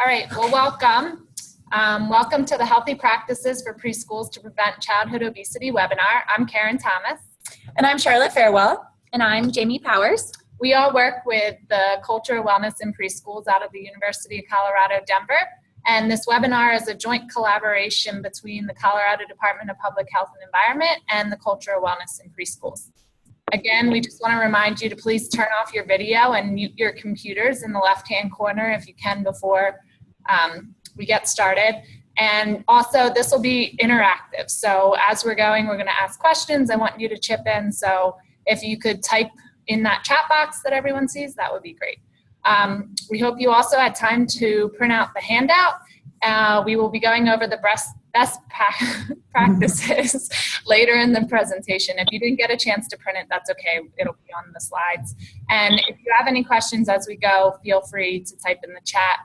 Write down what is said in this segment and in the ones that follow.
All right, well, welcome. Welcome to the Healthy Practices for Preschools to Prevent Childhood Obesity webinar. I'm Karen Thomas. And I'm Charlotte Farewell. And I'm Jamie Powers. We all work with the Culture of Wellness in Preschools out of the University of Colorado, Denver. And this webinar is a joint collaboration between the Colorado Department of Public Health and Environment and the Culture of Wellness in Preschools. Again, we just want to remind you to please turn off your video and mute your computers in the left-hand corner if you can before we get started. And also, this will be interactive. So as we're going, we're going to ask questions. I want you to chip in. So if you could type in that chat box that everyone sees, that would be great. We hope you also had time to print out the handout. We will be going over the best practices later in the presentation. If you didn't get a chance to print it, that's okay. It'll be on the slides. And if you have any questions as we go, feel free to type in the chat.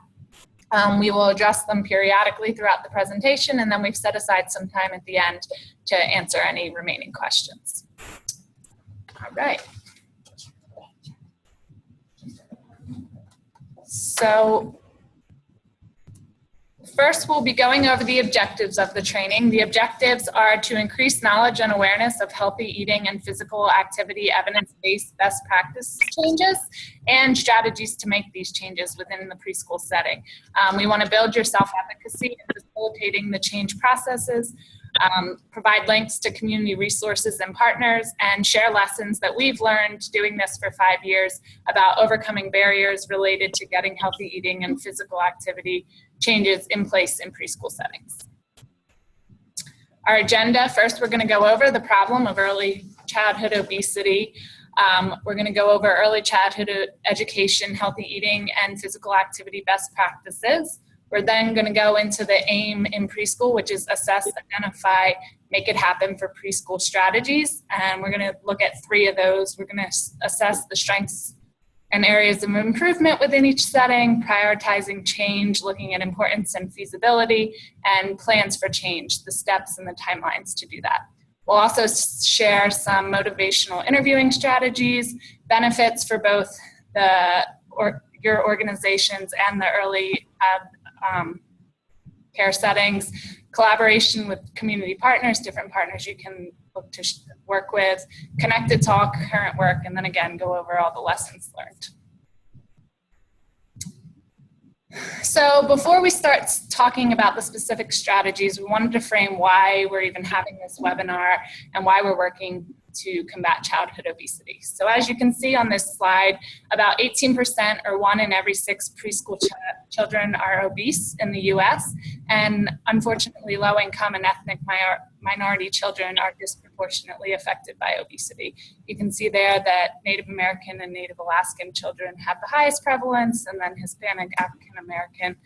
We will address them periodically throughout the presentation, and then we've set aside some time at the end to answer any remaining questions. All right. So first, we'll be going over the objectives of the training. The objectives are to increase knowledge and awareness of healthy eating and physical activity, evidence-based best practice changes, and strategies to make these changes within the preschool setting. We want to build your self-efficacy in facilitating the change processes, provide links to community resources and partners, and share lessons that we've learned doing this for 5 years about overcoming barriers related to getting healthy eating and physical activity changes in place in preschool settings. Our agenda, first we're going to go over the problem of early childhood obesity. We're going to go over early childhood education, healthy eating, and physical activity best practices. We're then going to go into the aim in preschool, which is assess, identify, make it happen for preschool strategies. And we're going to look at 3 of those. We're going to assess the strengths and areas of improvement within each setting, prioritizing change, looking at importance and feasibility, and plans for change, the steps and the timelines to do that. We'll also share some motivational interviewing strategies, benefits for both your organizations and the early care settings, collaboration with community partners, different partners you can look to work with, connected talk, current work, and then again, go over all the lessons learned. So before we start talking about the specific strategies, we wanted to frame why we're even having this webinar and why we're working to combat childhood obesity. So as you can see on this slide, about 18% or 1 in every 6 preschool children are obese in the US, and unfortunately low-income and ethnic minority children are disproportionately affected by obesity. You can see there that Native American and Native Alaskan children have the highest prevalence, and then Hispanic, African American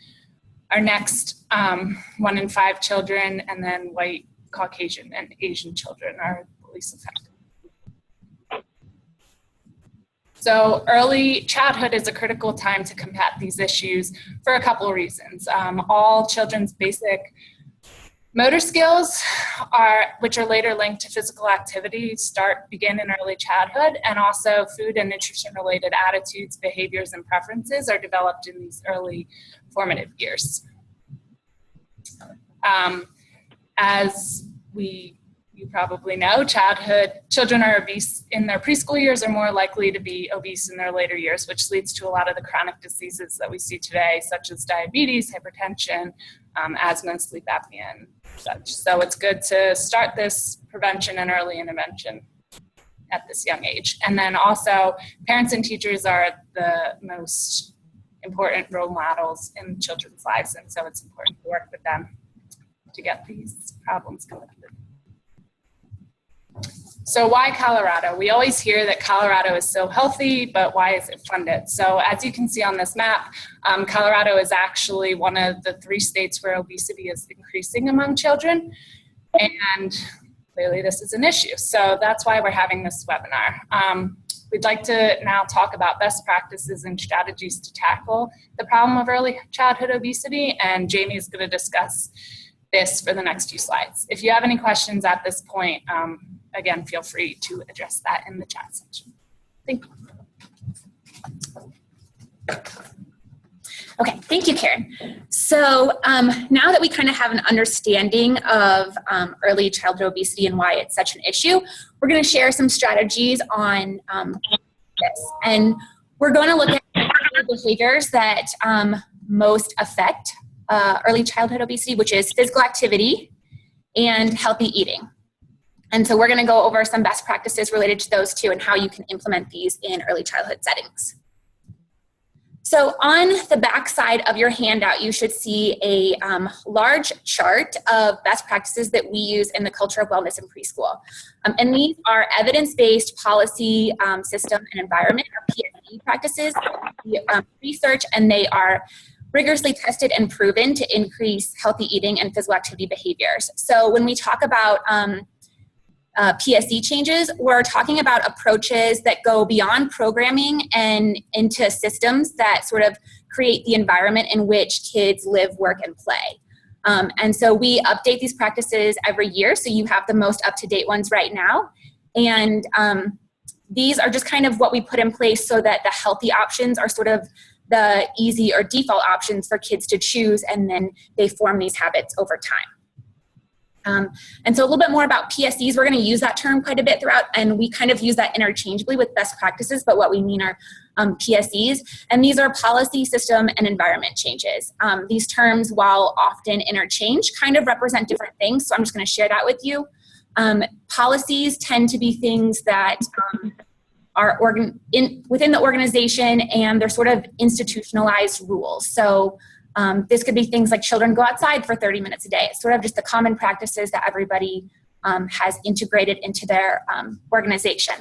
are next, 1 in 5 children, and then white, Caucasian, and Asian children are the least affected. So early childhood is a critical time to combat these issues for a couple of reasons. All children's basic motor skills, which are later linked to physical activity, begin in early childhood, and also food and nutrition-related attitudes, behaviors, and preferences are developed in these early formative years. As you probably know, children are obese in their preschool years, are more likely to be obese in their later years, which leads to a lot of the chronic diseases that we see today, such as diabetes, hypertension, asthma, sleep apnea, and such. So it's good to start this prevention and early intervention at this young age. And then also, parents and teachers are the most important role models in children's lives, and so it's important to work with them to get these problems corrected. So why Colorado? We always hear that Colorado is so healthy, but why is it funded? So as you can see on this map, Colorado is actually one of the 3 states where obesity is increasing among children, and clearly this is an issue. So that's why we're having this webinar. We'd like to now talk about best practices and strategies to tackle the problem of early childhood obesity, and Jamie is going to discuss this for the next few slides. If you have any questions at this point, again, feel free to address that in the chat section. Thank you. Okay, thank you, Karen. So now that we kind of have an understanding of early childhood obesity and why it's such an issue, we're going to share some strategies on this. And we're going to look at behaviors that most affect early childhood obesity, which is physical activity and healthy eating. And so we're going to go over some best practices related to those two and how you can implement these in early childhood settings. So on the back side of your handout, you should see a large chart of best practices that we use in the culture of wellness in preschool. And these are evidence-based policy, system, and environment, or PSE practices, research, and they are rigorously tested and proven to increase healthy eating and physical activity behaviors. So when we talk about Pse changes, we're talking about approaches that go beyond programming and into systems that sort of create the environment in which kids live, work, and play. And so we update these practices every year, so you have the most up-to-date ones right now. And these are just kind of what we put in place so that the healthy options are sort of the easy or default options for kids to choose, and then they form these habits over time. And so a little bit more about PSEs. We're going to use that term quite a bit throughout, and we kind of use that interchangeably with best practices, but what we mean are PSEs, and these are policy, system, and environment changes. These terms, while often interchanged, kind of represent different things, so I'm just going to share that with you. Policies tend to be things that are within the organization, and they're sort of institutionalized rules. So this could be things like children go outside for 30 minutes a day. It's sort of just the common practices that everybody has integrated into their organization.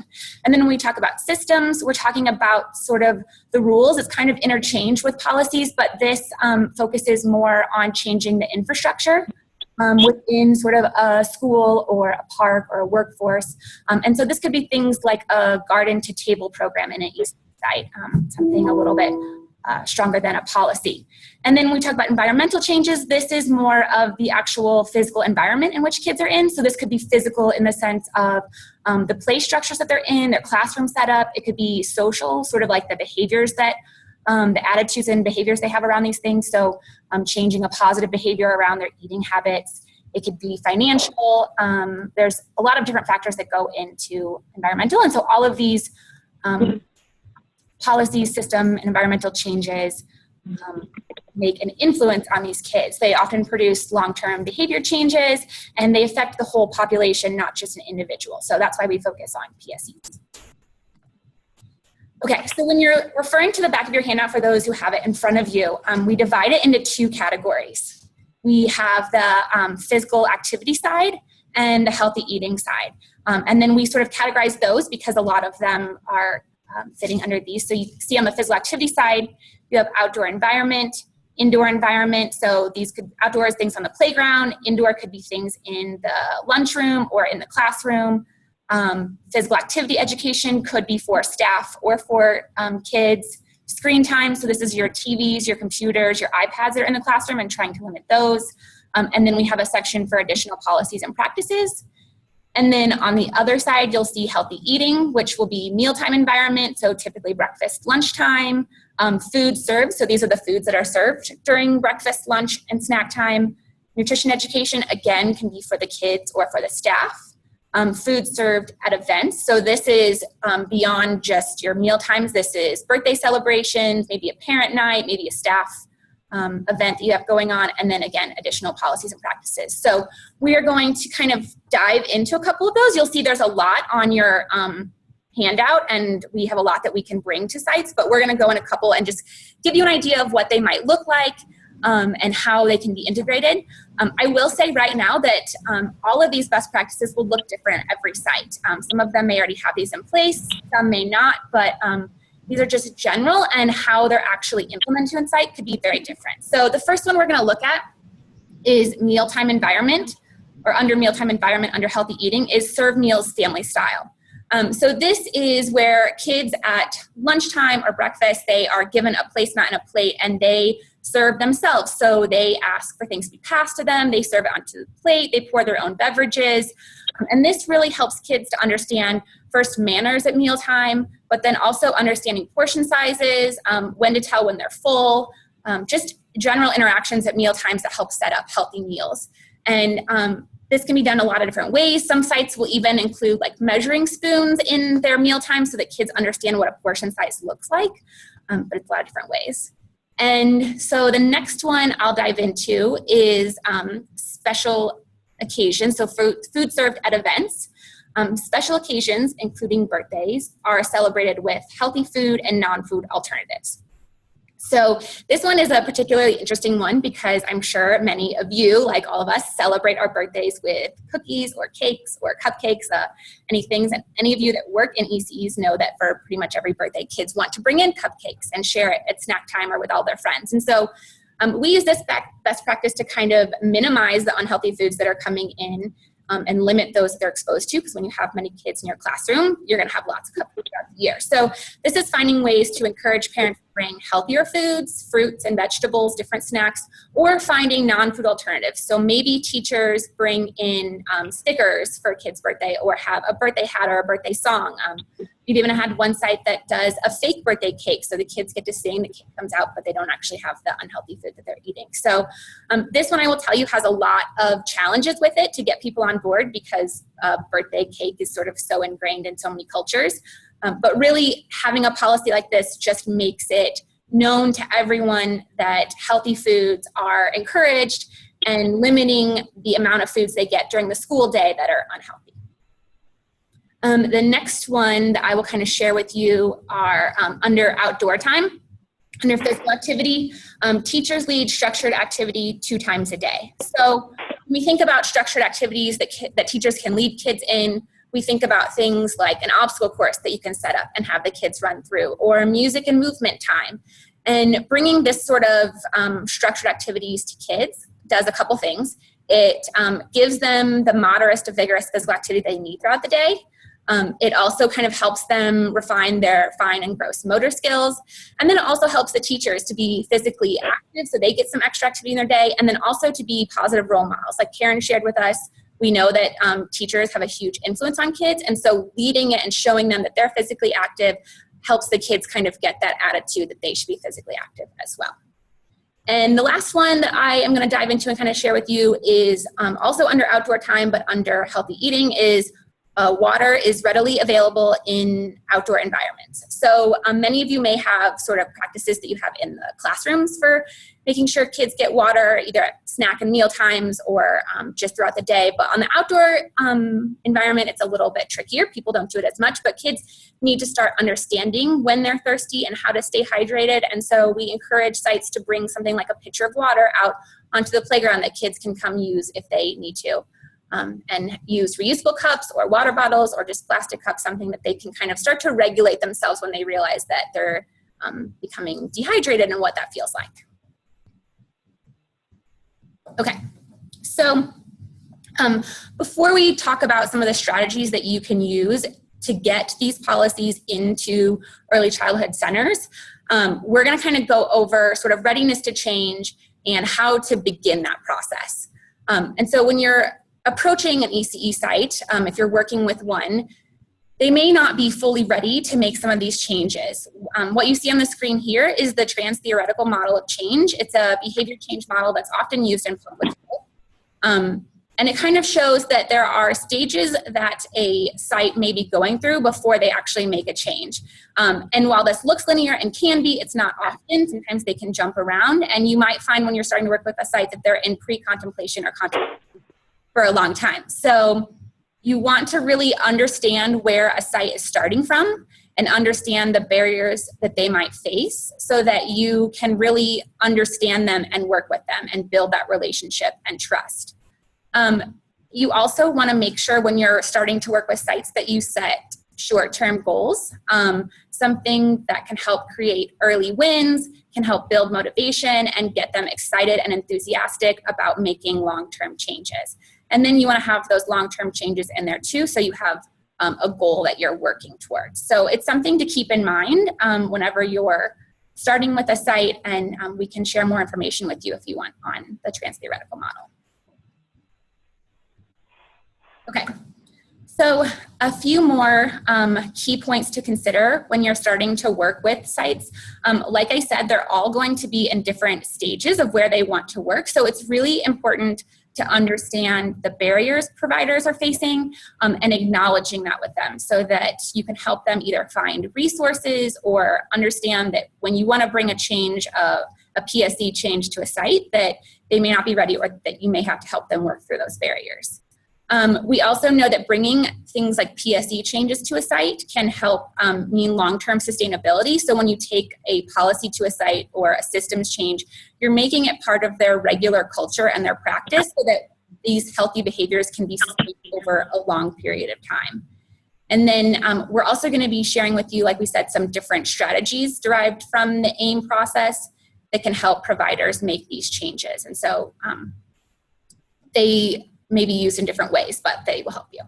And then when we talk about systems, we're talking about sort of the rules. It's kind of interchanged with policies, but this focuses more on changing the infrastructure within sort of a school or a park or a workforce. And so this could be things like a garden to table program in an East site, something a little bit stronger than a policy. And then when we talk about environmental changes, this is more of the actual physical environment in which kids are in. So this could be physical in the sense of the play structures that they're in, their classroom setup. It could be social, sort of like the behaviors that, the attitudes and behaviors they have around these things. So changing a positive behavior around their eating habits. It could be financial. There's a lot of different factors that go into environmental. And so all of these policy, system, and environmental changes make an influence on these kids. They often produce long-term behavior changes, and they affect the whole population, not just an individual. So that's why we focus on PSEs. Okay, so when you're referring to the back of your handout, for those who have it in front of you, we divide it into two categories. We have the physical activity side and the healthy eating side. And then we sort of categorize those because a lot of them are fitting under these. So you see on the physical activity side, you have outdoor environment, indoor environment. So these could outdoors, things on the playground. Indoor could be things in the lunchroom or in the classroom. Physical activity education could be for staff or for kids. Screen time, so this is your TVs, your computers, your iPads that are in the classroom, and trying to limit those. And then we have a section for additional policies and practices. And then on the other side, you'll see healthy eating, which will be mealtime environment, so typically breakfast, lunchtime, food served, so these are the foods that are served during breakfast, lunch, and snack time. Nutrition education, again, can be for the kids or for the staff. Food served at events, so this is beyond just your meal times. This is birthday celebrations, maybe a parent night, maybe a staff event that you have going on, and then again, additional policies and practices. So we are going to kind of dive into a couple of those. You'll see there's a lot on your handout, and we have a lot that we can bring to sites, but we're going to go in a couple and just give you an idea of what they might look like and how they can be integrated. I will say right now that all of these best practices will look different at every site. Some of them may already have these in place, some may not, but these are just general, and how they're actually implemented in site could be very different. So the first one we're going to look at is mealtime environment, or under mealtime environment, under healthy eating, is serve meals family style. So this is where kids at lunchtime or breakfast, they are given a placemat and a plate, and they serve themselves. So they ask for things to be passed to them, they serve it onto the plate, they pour their own beverages. And this really helps kids to understand first manners at mealtime, but then also understanding portion sizes, when to tell when they're full, just general interactions at meal times that help set up healthy meals. And this can be done a lot of different ways. Some sites will even include like measuring spoons in their meal time so that kids understand what a portion size looks like, but it's a lot of different ways. And so the next one I'll dive into is special occasions, so food served at events. Special occasions, including birthdays, are celebrated with healthy food and non-food alternatives. So this one is a particularly interesting one because I'm sure many of you, like all of us, celebrate our birthdays with cookies or cakes or cupcakes, any things. And any of you that work in ECEs know that for pretty much every birthday, kids want to bring in cupcakes and share it at snack time or with all their friends. And so we use this best practice to kind of minimize the unhealthy foods that are coming in and limit those that they're exposed to, because when you have many kids in your classroom, you're going to have lots of cupcakes throughout the year. So this is finding ways to encourage parents to bring healthier foods, fruits and vegetables, different snacks, or finding non-food alternatives. So maybe teachers bring in stickers for a kid's birthday or have a birthday hat or a birthday song. We've even had one site that does a fake birthday cake, so the kids get to sing, the cake comes out, but they don't actually have the unhealthy food that they're eating. So this one, I will tell you, has a lot of challenges with it to get people on board because birthday cake is sort of so ingrained in so many cultures. But really, having a policy like this just makes it known to everyone that healthy foods are encouraged and limiting the amount of foods they get during the school day that are unhealthy. The next one that I will kind of share with you are under outdoor time. Under physical activity, teachers lead structured activity 2 times a day. So when we think about structured activities that teachers can lead kids in, we think about things like an obstacle course that you can set up and have the kids run through, or music and movement time. And bringing this sort of structured activities to kids does a couple things. It gives them the moderate to vigorous physical activity they need throughout the day. It also kind of helps them refine their fine and gross motor skills. And then it also helps the teachers to be physically active so they get some extra activity in their day, and then also to be positive role models. Like Karen shared with us, we know that teachers have a huge influence on kids, and so leading it and showing them that they're physically active helps the kids kind of get that attitude that they should be physically active as well. And the last one that I am going to dive into and kind of share with you is also under outdoor time, but under healthy eating, is water is readily available in outdoor environments. So many of you may have sort of practices that you have in the classrooms for making sure kids get water either at snack and meal times or just throughout the day. But on the outdoor environment, it's a little bit trickier. People don't do it as much, but kids need to start understanding when they're thirsty and how to stay hydrated. And so we encourage sites to bring something like a pitcher of water out onto the playground that kids can come use if they need to. And use reusable cups or water bottles or just plastic cups, something that they can kind of start to regulate themselves when they realize that they're becoming dehydrated and what that feels like. Okay, so before we talk about some of the strategies that you can use to get these policies into early childhood centers, we're going to kind of go over sort of readiness to change and how to begin that process. And so when you're approaching an ECE site, if you're working with one, they may not be fully ready to make some of these changes. What you see on the screen here is the Transtheoretical model of change. It's a behavior change model that's often used in public health. And it kind of shows that there are stages that a site may be going through before they actually make a change. And while this looks linear and can be, it's not often. Sometimes they can jump around. And you might find when you're starting to work with a site that they're in pre-contemplation or contemplation for a long time. So you want to really understand where a site is starting from and understand the barriers that they might face so that you can really understand them and work with them and build that relationship and trust. You also want to make sure when you're starting to work with sites that you set short-term goals, something that can help create early wins, can help build motivation and get them excited and enthusiastic about making long-term changes. And then you want to have those long-term changes in there too, so you have a goal that you're working towards. So it's something to keep in mind whenever you're starting with a site, and we can share more information with you if you want on the Transtheoretical model. Okay, So a few more key points to consider when you're starting to work with sites. Like I said, they're all going to be in different stages of where they want to work. So it's really important to understand the barriers providers are facing and acknowledging that with them so that you can help them either find resources or understand that when you want to bring a change, a PSE change to a site, that they may not be ready or that you may have to help them work through those barriers. We also know that bringing things like PSE changes to a site can help mean long-term sustainability. So when you take a policy to a site or a systems change, you're making it part of their regular culture and their practice so that these healthy behaviors can be sustained over a long period of time. And then we're also going to be sharing with you, like we said, some different strategies derived from the AIM process that can help providers make these changes. And so they may be used in different ways, but they will help you.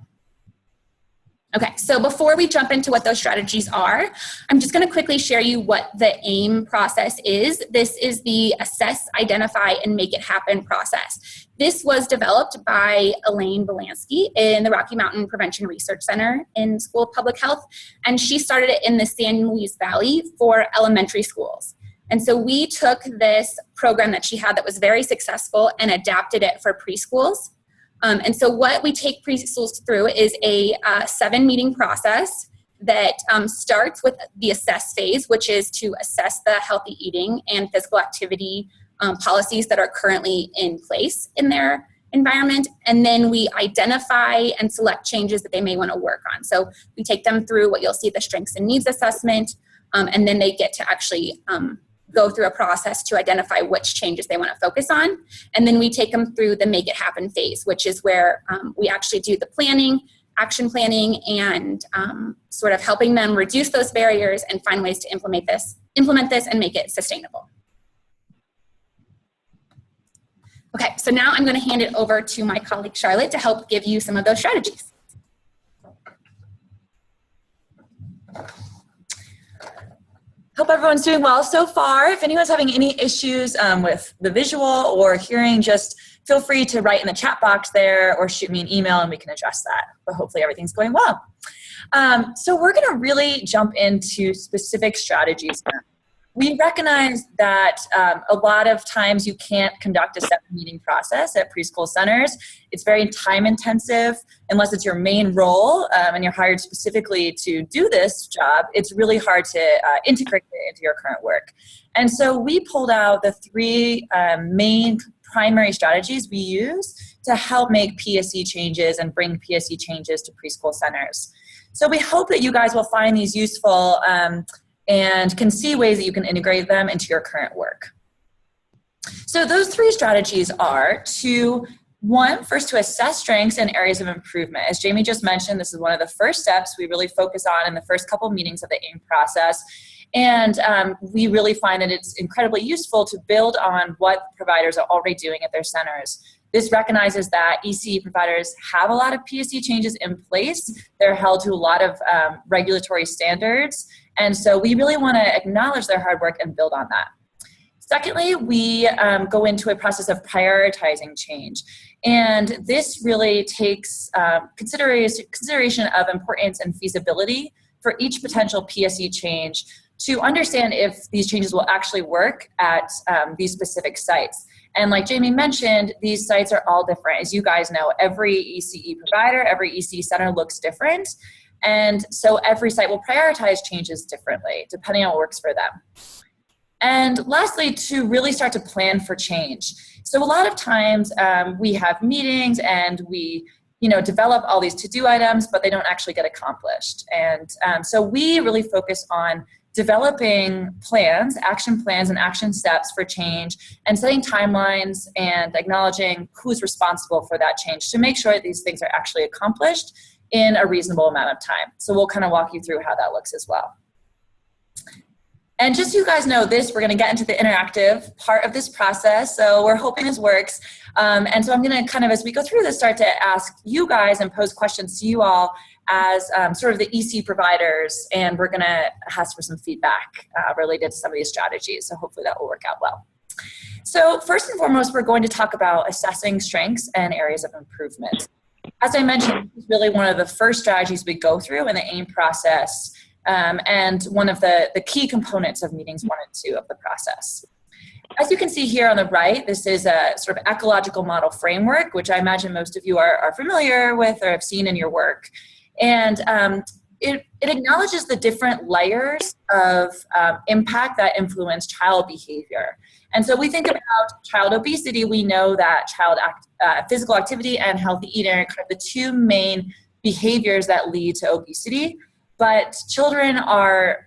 Okay, so before we jump into what those strategies are, I'm just going to quickly share you what the AIM process is. This is the Assess, Identify, and Make It Happen process. This was developed by Elaine Belansky in the Rocky Mountain Prevention Research Center in School of Public Health, and she started it in the San Luis Valley for elementary schools. And so we took this program that she had that was very successful and adapted it for preschools. And so what we take preschools through is a 7-meeting process that starts with the assess phase, which is to assess the healthy eating and physical activity policies that are currently in place in their environment. And then we identify and select changes that they may want to work on. So we take them through what you'll see, the strengths and needs assessment, and then they get to actually go through a process to identify which changes they want to focus on. And then we take them through the make it happen phase, which is where we actually do the planning, action planning, and sort of helping them reduce those barriers and find ways to implement this and make it sustainable. Okay, so now I'm going to hand it over to my colleague Charlotte to help give you some of those strategies. Hope everyone's doing well so far. If anyone's having any issues with the visual or hearing, just feel free to write in the chat box there or shoot me an email and we can address that. But hopefully everything's going well. So we're going to really jump into specific strategies now. We recognize that a lot of times you can't conduct a 7-meeting process at preschool centers. It's very time intensive. Unless it's your main role and you're hired specifically to do this job, it's really hard to integrate it into your current work. And so we pulled out the 3 main primary strategies we use to help make PSE changes and bring PSE changes to preschool centers. So we hope that you guys will find these useful and can see ways that you can integrate them into your current work. So those 3 strategies are first to assess strengths and areas of improvement. As Jamie just mentioned, this is one of the first steps we really focus on in the first couple meetings of the AIM process. And we really find that it's incredibly useful to build on what providers are already doing at their centers. This recognizes that Ece providers have a lot of PSE changes in place. They're held to a lot of regulatory standards. And so we really want to acknowledge their hard work and build on that. Secondly, we go into a process of prioritizing change. And this really takes consideration of importance and feasibility for each potential PSE change to understand if these changes will actually work at these specific sites. And like Jamie mentioned, these sites are all different. As you guys know, every ECE provider, every ECE center looks different. And so every site will prioritize changes differently, depending on what works for them. And lastly, to really start to plan for change. So a lot of times we have meetings and we develop all these to-do items, but they don't actually get accomplished. And so we really focus on developing plans, action plans and action steps for change, and setting timelines and acknowledging who's responsible for that change to make sure that these things are actually accomplished in a reasonable amount of time. So we'll kind of walk you through how that looks as well. And just so you guys know this, we're going to get into the interactive part of this process. So we're hoping this works. And so I'm going to kind of, as we go through this, start to ask you guys and pose questions to you all as sort of the Ece providers. And we're going to ask for some feedback related to some of these strategies. So hopefully that will work out well. So first and foremost, we're going to talk about assessing strengths and areas of improvement. As I mentioned, this is really one of the first strategies we go through in the AIM process, and one of the key components of meetings 1 and 2 of the process. As you can see here on the right, this is a sort of ecological model framework, which I imagine most of you are familiar with or have seen in your work. And it acknowledges the different layers of impact that influence child behavior. And so we think about child obesity, we know that physical activity and healthy eating are kind of the 2 main behaviors that lead to obesity. But children are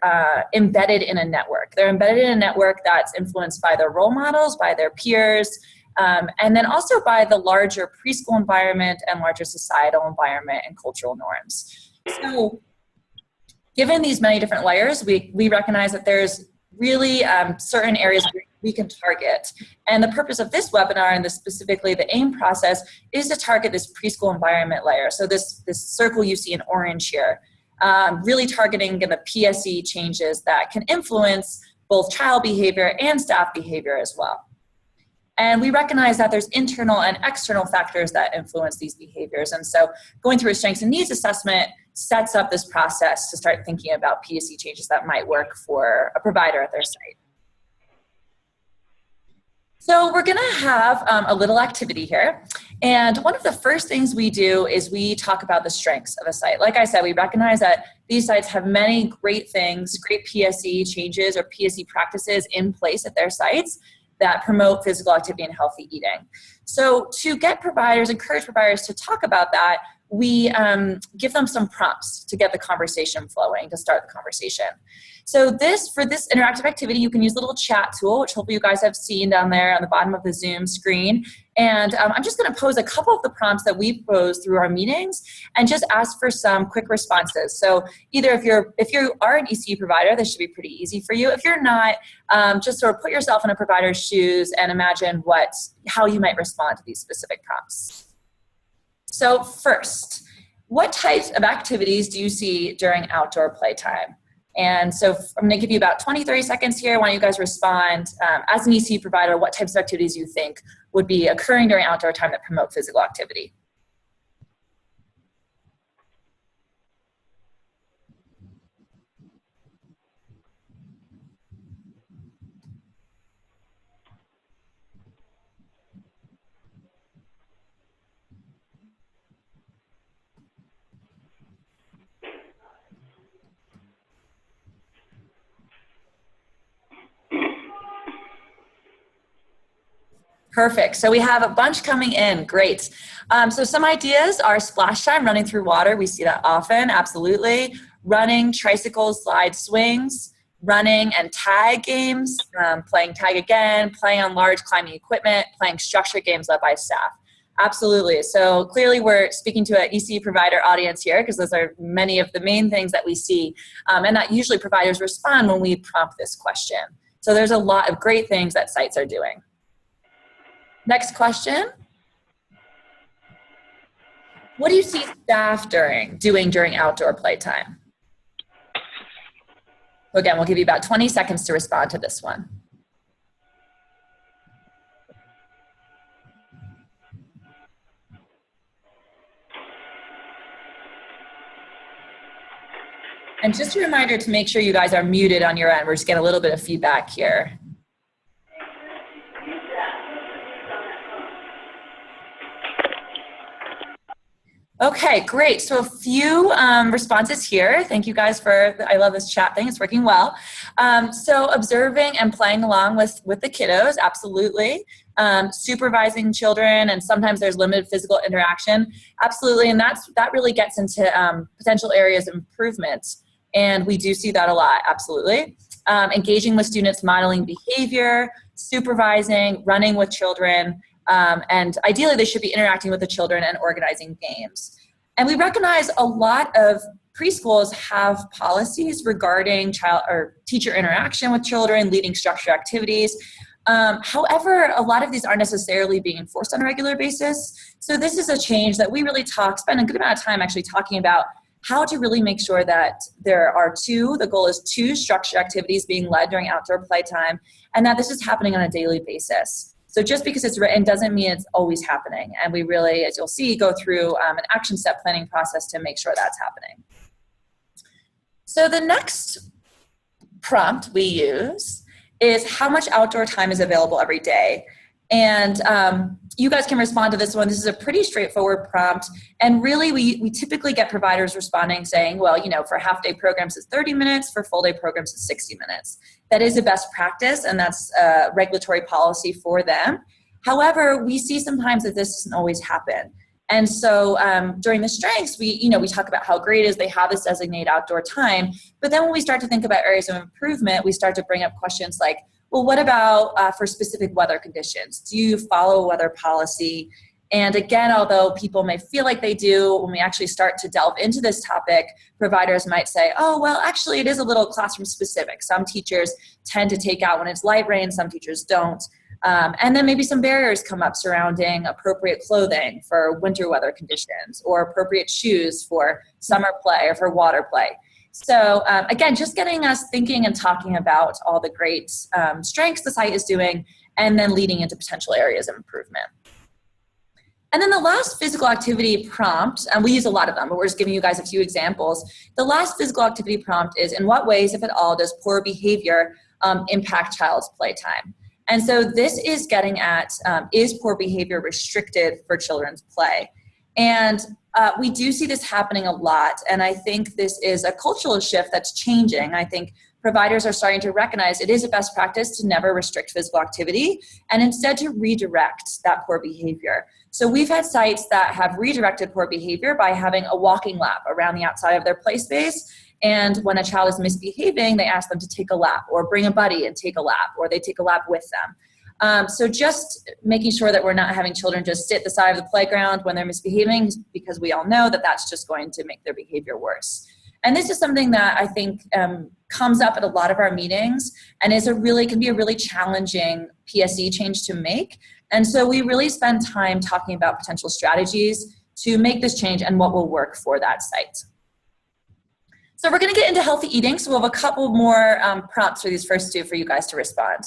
embedded in a network. They're embedded in a network that's influenced by their role models, by their peers, and then also by the larger preschool environment and larger societal environment and cultural norms. So given these many different layers, we recognize that there's really certain areas we can target. And the purpose of this webinar, and specifically the AIM process, is to target this preschool environment layer. So this circle you see in orange here. Really targeting the Pse changes that can influence both child behavior and staff behavior as well. And we recognize that there's internal and external factors that influence these behaviors. And so going through a strengths and needs assessment sets up this process to start thinking about Pse changes that might work for a provider at their site. So we're going to have a little activity here. And one of the first things we do is we talk about the strengths of a site. Like I said, we recognize that these sites have many great things, great Pse changes or Pse practices in place at their sites that promote physical activity and healthy eating. So to get providers, encourage providers to talk about that, we give them some prompts to get the conversation flowing, to start the conversation. So for this interactive activity, you can use a little chat tool, which hopefully you guys have seen down there on the bottom of the Zoom screen. And I'm just going to pose a couple of the prompts that we pose through our meetings and just ask for some quick responses. So either if you are an Ece provider, this should be pretty easy for you. If you're not, just sort of put yourself in a provider's shoes and imagine how you might respond to these specific prompts. So first, what types of activities do you see during outdoor playtime? And so I'm going to give you about 20, 30 seconds here. Why don't you guys respond, as an Ece provider, what types of activities you think would be occurring during outdoor time that promote physical activity? Perfect. So we have a bunch coming in. Great. So some ideas are splash time, running through water. We see that often. Absolutely. Running, tricycles, slide swings, running and tag games, playing tag again, playing on large climbing equipment, playing structured games led by staff. Absolutely. So clearly we're speaking to an Ece provider audience here because those are many of the main things that we see. And that usually providers respond when we prompt this question. So there's a lot of great things that sites are doing. Next question. What do you see staff doing during outdoor playtime? Again, we'll give you about 20 seconds to respond to this one. And just a reminder to make sure you guys are muted on your end. We're just getting a little bit of feedback here. Okay, great. So a few responses here. Thank you guys I love this chat thing. It's working well. So observing and playing along with the kiddos, absolutely. Supervising children, and sometimes there's limited physical interaction, absolutely. And that really gets into potential areas of improvement. And we do see that a lot, absolutely. Engaging with students, modeling behavior, supervising, running with children, and ideally they should be interacting with the children and organizing games. And we recognize a lot of preschools have policies regarding child or teacher interaction with children, leading structured activities. However, a lot of these aren't necessarily being enforced on a regular basis. So this is a change that we really spend a good amount of time actually talking about how to really make sure that the goal is 2 structured activities being led during outdoor playtime, and that this is happening on a daily basis. So just because it's written doesn't mean it's always happening. And we really, as you'll see, go through an action step planning process to make sure that's happening. So the next prompt we use is how much outdoor time is available every day. And you guys can respond to this one. This is a pretty straightforward prompt. And really, we typically get providers responding saying, well, you know, for half-day programs it's 30 minutes, for full-day programs it's 60 minutes. That is a best practice, and that's a regulatory policy for them. However, we see sometimes that this doesn't always happen. And so during the strengths, we talk about how great it is they have this designated outdoor time. But then when we start to think about areas of improvement, we start to bring up questions like, well, what about for specific weather conditions? Do you follow a weather policy? And again, although people may feel like they do, when we actually start to delve into this topic, providers might say, oh, well, actually, it is a little classroom specific. Some teachers tend to take out when it's light rain, some teachers don't. And then maybe some barriers come up surrounding appropriate clothing for winter weather conditions or appropriate shoes for summer play or for water play. So again, just getting us thinking and talking about all the great strengths the site is doing and then leading into potential areas of improvement. And then the last physical activity prompt, and we use a lot of them, but we're just giving you guys a few examples. The last physical activity prompt is, in what ways, if at all, does poor behavior impact child's playtime? And so this is getting at, is poor behavior restricted for children's play? And we do see this happening a lot, and I think this is a cultural shift that's changing. I think providers are starting to recognize it is a best practice to never restrict physical activity and instead to redirect that poor behavior. So we've had sites that have redirected poor behavior by having a walking lap around the outside of their play space. And when a child is misbehaving, they ask them to take a lap or bring a buddy and take a lap, or they take a lap with them. So just making sure that we're not having children just sit at the side of the playground when they're misbehaving, because we all know that that's just going to make their behavior worse. And this is something that I think comes up at a lot of our meetings and can be a really challenging Pse change to make. And so we really spend time talking about potential strategies to make this change and what will work for that site. So we're going to get into healthy eating. So we'll have a couple more prompts for these first two for you guys to respond.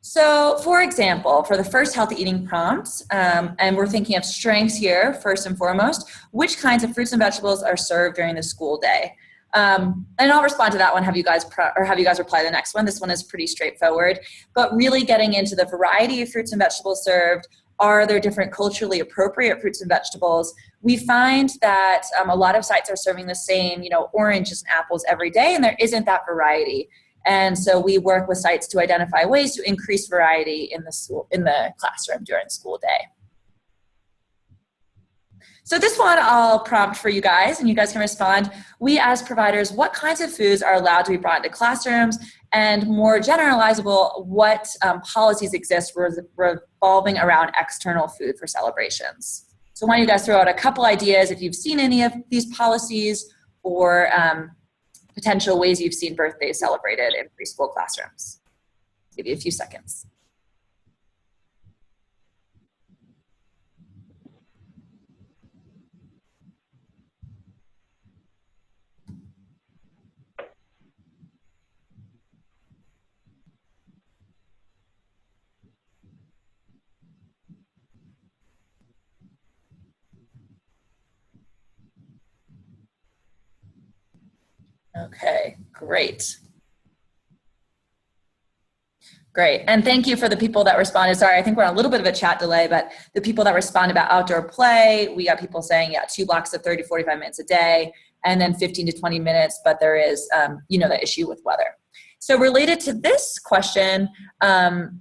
So for example, for the first healthy eating prompts, and we're thinking of strengths here first and foremost, which kinds of fruits and vegetables are served during the school day? And I'll respond to that one, have you guys reply to the next one. This one is pretty straightforward, but really getting into the variety of fruits and vegetables served. Are there different culturally appropriate fruits and vegetables? We find that a lot of sites are serving the same, oranges and apples every day, and there isn't that variety. And so we work with sites to identify ways to increase variety in the classroom during school day. So this one I'll prompt for you guys, and you guys can respond. We ask providers what kinds of foods are allowed to be brought into classrooms, and more generalizable, what policies exist revolving around external food for celebrations. So why don't you guys throw out a couple ideas if you've seen any of these policies or potential ways you've seen birthdays celebrated in preschool classrooms. I'll give you a few seconds. Okay, great. Great, and thank you for the people that responded. Sorry, I think we're on a little bit of a chat delay, but the people that respond about outdoor play, we got people saying, yeah, 2 blocks of 30, 45 minutes a day, and then 15 to 20 minutes, but there is, the issue with weather. So related to this question, and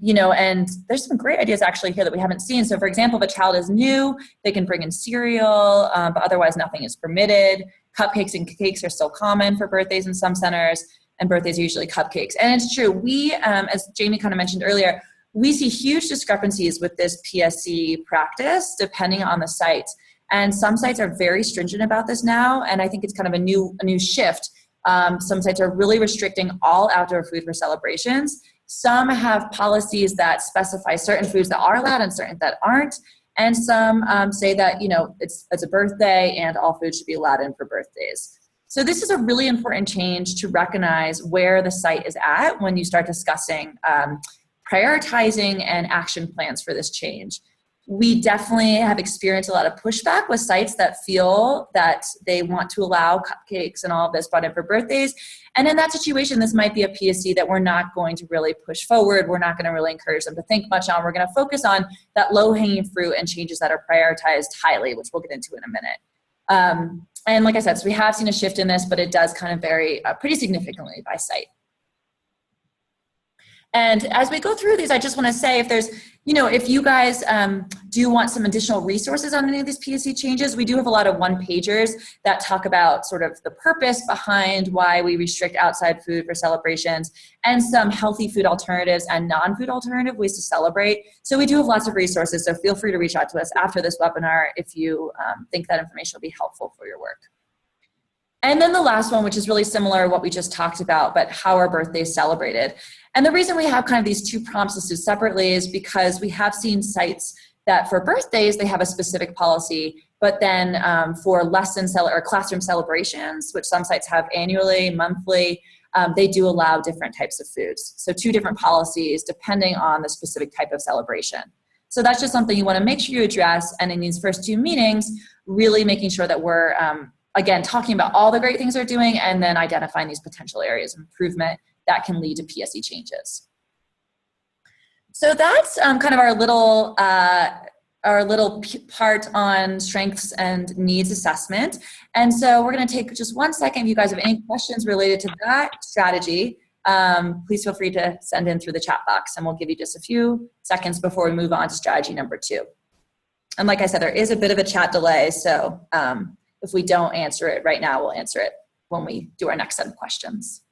there's some great ideas actually here that we haven't seen. So for example, if a child is new, they can bring in cereal, but otherwise nothing is permitted. Cupcakes and cakes are still common for birthdays in some centers, and birthdays are usually cupcakes. And it's true, we, as Jamie kind of mentioned earlier, we see huge discrepancies with this Pse practice depending on the site. And some sites are very stringent about this now, and I think it's kind of a new shift. Some sites are really restricting all outdoor food for celebrations. Some have policies that specify certain foods that are allowed and certain that aren't. And some say that, it's a birthday and all food should be allowed in for birthdays. So this is a really important change to recognize where the site is at when you start discussing prioritizing and action plans for this change. We definitely have experienced a lot of pushback with sites that feel that they want to allow cupcakes and all of this brought in for birthdays. And in that situation, this might be a PSC that we're not going to really push forward. We're not going to really encourage them to think much on. We're going to focus on that low-hanging fruit and changes that are prioritized highly, which we'll get into in a minute. And like I said, so we have seen a shift in this, but it does kind of vary pretty significantly by site. And as we go through these, I just want to say, if there's, if you guys do want some additional resources on any of these PSC changes, we do have a lot of one-pagers that talk about sort of the purpose behind why we restrict outside food for celebrations, and some healthy food alternatives and non-food alternative ways to celebrate. So we do have lots of resources, so feel free to reach out to us after this webinar if you think that information will be helpful for your work. And then the last one, which is really similar to what we just talked about, but how are birthdays celebrated? And the reason we have kind of these two prompts listed separately is because we have seen sites that for birthdays, they have a specific policy, but then for lesson or classroom celebrations, which some sites have annually, monthly, they do allow different types of foods. So two different policies depending on the specific type of celebration. So that's just something you want to make sure you address. And in these first two meetings, really making sure that we're, again, talking about all the great things they're doing and then identifying these potential areas of improvement that can lead to PSE changes. So that's kind of our little part on strengths and needs assessment. And so we're going to take just 1 second. If you guys have any questions related to that strategy, please feel free to send in through the chat box, and we'll give you just a few seconds before we move on to strategy number 2. And like I said, there is a bit of a chat delay, so if we don't answer it right now, we'll answer it when we do our next set of questions.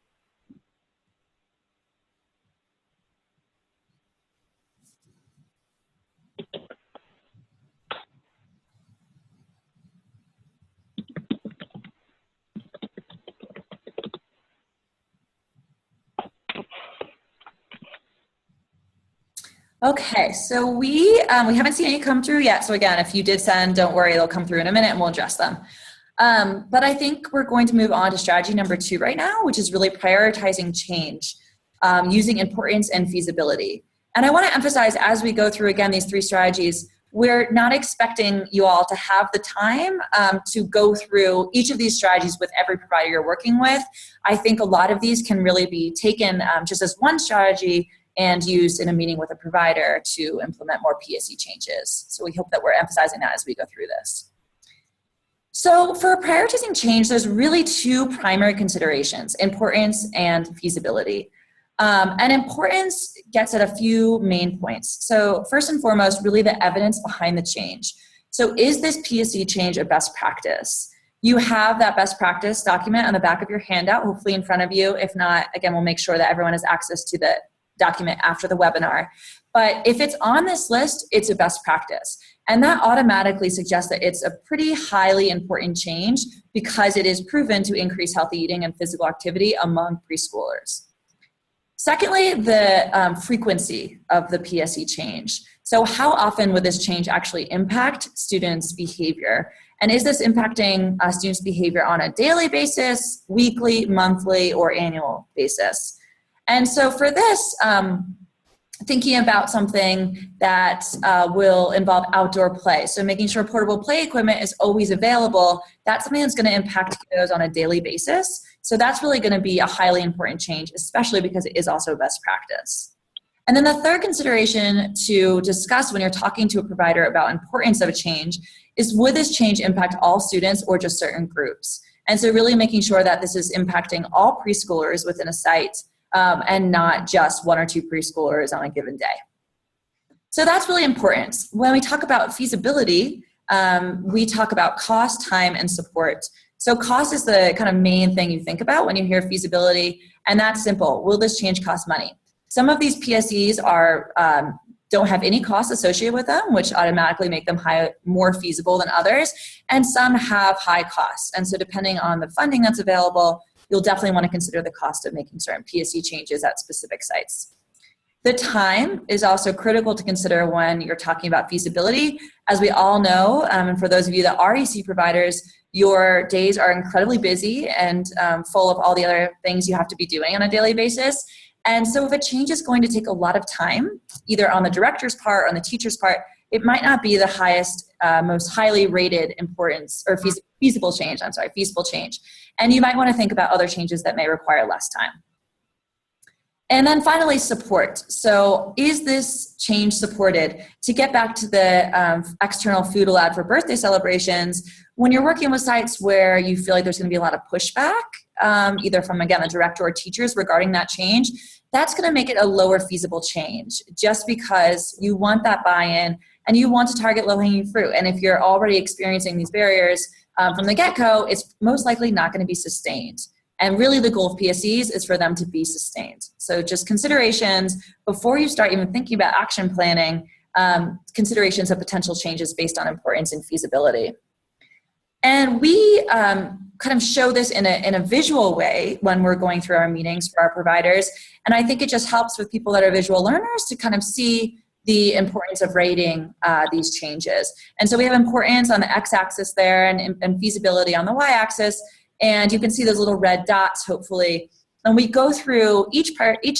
Okay, so we haven't seen any come through yet. So again, if you did send, don't worry, they'll come through in a minute and we'll address them. But I think we're going to move on to strategy number 2 right now, which is really prioritizing change using importance and feasibility. And I want to emphasize as we go through, again, these 3 strategies, we're not expecting you all to have the time to go through each of these strategies with every provider you're working with. I think a lot of these can really be taken just as one strategy and used in a meeting with a provider to implement more PSE changes. So we hope that we're emphasizing that as we go through this. So for prioritizing change, there's really 2 primary considerations, importance and feasibility. And importance gets at a few main points. So first and foremost, really the evidence behind the change. So is this PSE change a best practice? You have that best practice document on the back of your handout, hopefully in front of you. If not, again, we'll make sure that everyone has access to the document after the webinar. But if it's on this list, it's a best practice. And that automatically suggests that it's a pretty highly important change because it is proven to increase healthy eating and physical activity among preschoolers. Secondly, the frequency of the PSE change. So how often would this change actually impact students' behavior? And is this impacting students' behavior on a daily basis, weekly, monthly, or annual basis? And so for this, thinking about something that will involve outdoor play. So making sure portable play equipment is always available, that's something that's going to impact kiddos on a daily basis. So that's really going to be a highly important change, especially because it is also best practice. And then the third consideration to discuss when you're talking to a provider about importance of a change is, would this change impact all students or just certain groups? And so really making sure that this is impacting all preschoolers within a site, and not just 1 or 2 preschoolers on a given day. So that's really important. When we talk about feasibility, we talk about cost, time, and support. So cost is the kind of main thing you think about when you hear feasibility, and that's simple. Will this change cost money? Some of these PSEs don't have any costs associated with them, which automatically make them more feasible than others, and some have high costs. And so depending on the funding that's available, you'll definitely want to consider the cost of making certain PSE changes at specific sites. The time is also critical to consider when you're talking about feasibility. As we all know, and for those of you that are Ece providers, your days are incredibly busy and full of all the other things you have to be doing on a daily basis. And so if a change is going to take a lot of time, either on the director's part or on the teacher's part, it might not be the highest, most highly rated importance or feasible change. And you might want to think about other changes that may require less time. And then finally, support. So is this change supported? To get back to the external food allowed for birthday celebrations, when you're working with sites where you feel like there's going to be a lot of pushback, either from, again, the director or teachers regarding that change, that's going to make it a lower feasible change, just because you want that buy-in and you want to target low-hanging fruit. And if you're already experiencing these barriers from the get-go, it's most likely not going to be sustained. And really the goal of PSEs is for them to be sustained. So just considerations before you start even thinking about action planning, considerations of potential changes based on importance and feasibility. And we kind of show this in a visual way when we're going through our meetings for our providers. And I think it just helps with people that are visual learners to kind of see the importance of rating these changes. And so we have importance on the x-axis there and feasibility on the y-axis. And you can see those little red dots, hopefully. And we go through each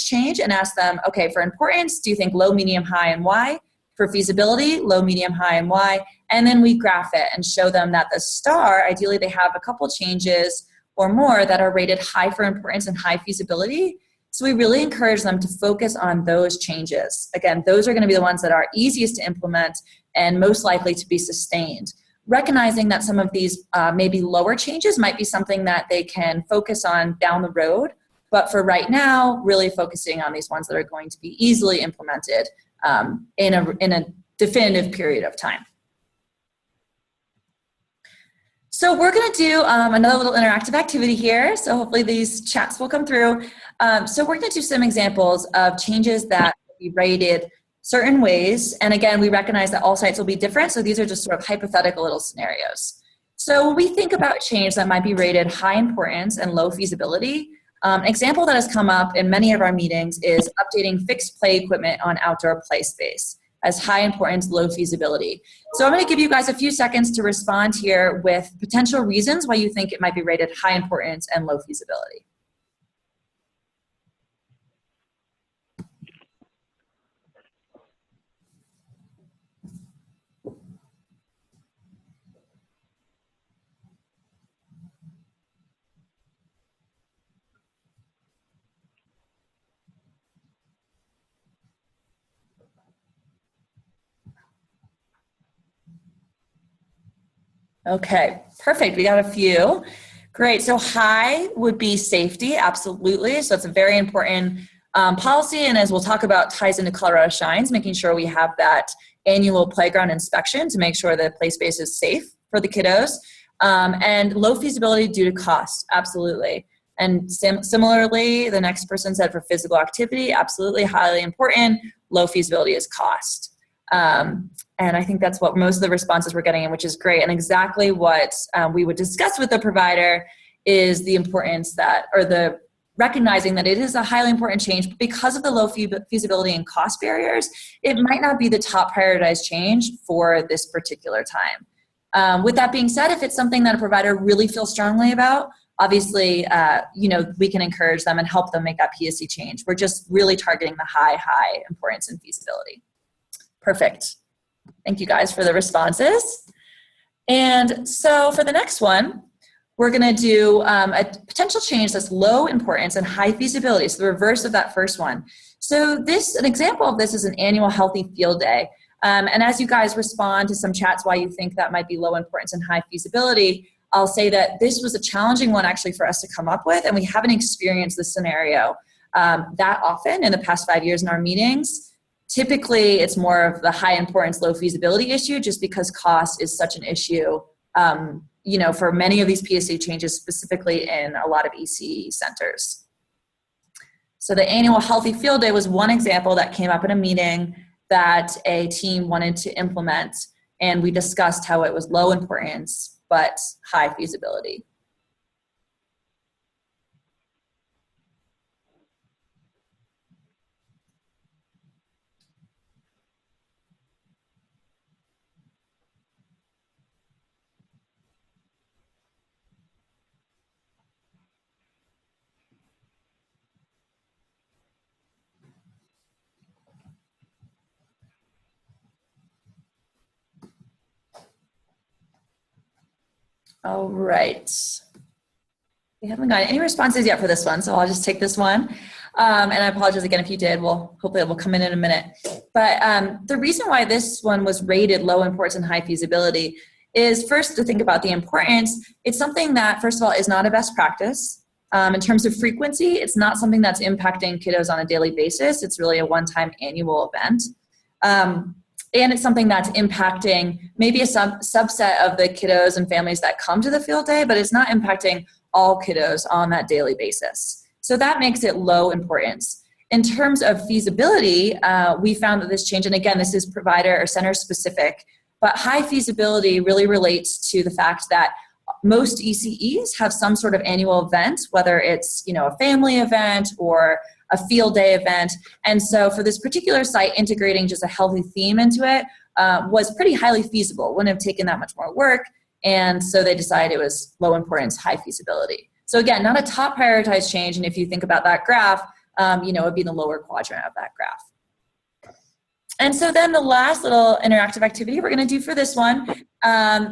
change and ask them, okay, for importance, do you think low, medium, high, and why? For feasibility, low, medium, high, and why? And then we graph it and show them that the star, ideally they have a couple changes or more that are rated high for importance and high feasibility. So we really encourage them to focus on those changes. Again, those are going to be the ones that are easiest to implement and most likely to be sustained. Recognizing that some of these maybe lower changes might be something that they can focus on down the road, but for right now, really focusing on these ones that are going to be easily implemented in a definitive period of time. So we're going to do another little interactive activity here. So hopefully these chats will come through. So we're going to do some examples of changes that will be rated certain ways. And again, we recognize that all sites will be different. So these are just sort of hypothetical little scenarios. So when we think about change that might be rated high importance and low feasibility, an example that has come up in many of our meetings is updating fixed play equipment on outdoor play space as high importance, low feasibility. So I'm going to give you guys a few seconds to respond here with potential reasons why you think it might be rated high importance and low feasibility. Okay, perfect. We got a few. Great. So high would be safety, absolutely. So it's a very important policy. And as we'll talk about, ties into Colorado Shines, making sure we have that annual playground inspection to make sure the play space is safe for the kiddos. And low feasibility due to cost, absolutely. And similarly, the next person said for physical activity, absolutely highly important. Low feasibility is cost. And I think that's what most of the responses we're getting in, which is great. And exactly what we would discuss with the provider is the importance that, or the recognizing that it is a highly important change, but because of the low feasibility and cost barriers, it might not be the top prioritized change for this particular time. With that being said, if it's something that a provider really feels strongly about, obviously, we can encourage them and help them make that PSE change. We're just really targeting the high importance and feasibility. Perfect. Thank you guys for the responses. And so for the next one, we're going to do a potential change that's low importance and high feasibility. So the reverse of that first one. So an example of this is an annual healthy field day. And as you guys respond to some chats why you think that might be low importance and high feasibility, I'll say that this was a challenging one actually for us to come up with, and we haven't experienced this scenario that often in the past 5 years in our meetings. Typically, it's more of the high importance, low feasibility issue, just because cost is such an issue, for many of these PSE changes, specifically in a lot of ECE centers. So the annual healthy field day was one example that came up in a meeting that a team wanted to implement, and we discussed how it was low importance, but high feasibility. All right. We haven't got any responses yet for this one, so I'll just take this one. And I apologize again if you did. Hopefully it will come in a minute. But the reason why this one was rated low importance and high feasibility is first to think about the importance. It's something that, first of all, is not a best practice. In terms of frequency, it's not something that's impacting kiddos on a daily basis. It's really a one-time annual event. And it's something that's impacting maybe a subset of the kiddos and families that come to the field day, but it's not impacting all kiddos on that daily basis. So that makes it low importance. In terms of feasibility, we found that this change, and again, this is provider or center specific, but high feasibility really relates to the fact that most ECEs have some sort of annual event, whether it's, a family event or a field day event. And so for this particular site, integrating just a healthy theme into it was pretty highly feasible. Wouldn't have taken that much more work. And so they decided it was low importance, high feasibility. So again, not a top prioritized change. And if you think about that graph, it would be in the lower quadrant of that graph. And so then the last little interactive activity we're going to do for this one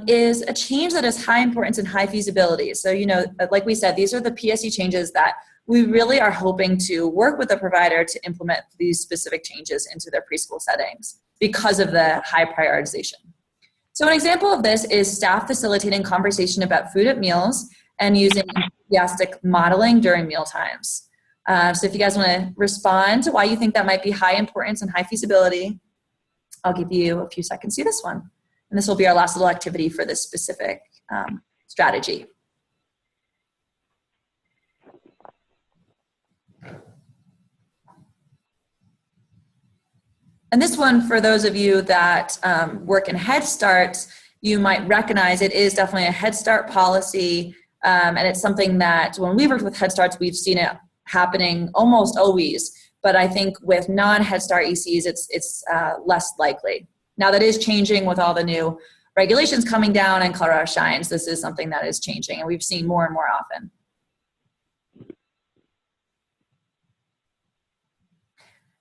is a change that is high importance and high feasibility. So, like we said, these are the Pse changes that we really are hoping to work with the provider to implement these specific changes into their preschool settings because of the high prioritization. So an example of this is staff facilitating conversation about food at meals and using enthusiastic modeling during meal times. So if you guys want to respond to why you think that might be high importance and high feasibility, I'll give you a few seconds to do this one. And this will be our last little activity for this specific strategy. And this one, for those of you that work in Head Start, you might recognize it is definitely a Head Start policy. And it's something that when we worked with Head Starts, we've seen it happening almost always. But I think with non-Head Start ECs, it's less likely. Now that is changing with all the new regulations coming down and Colorado Shines. This is something that is changing and we've seen more and more often.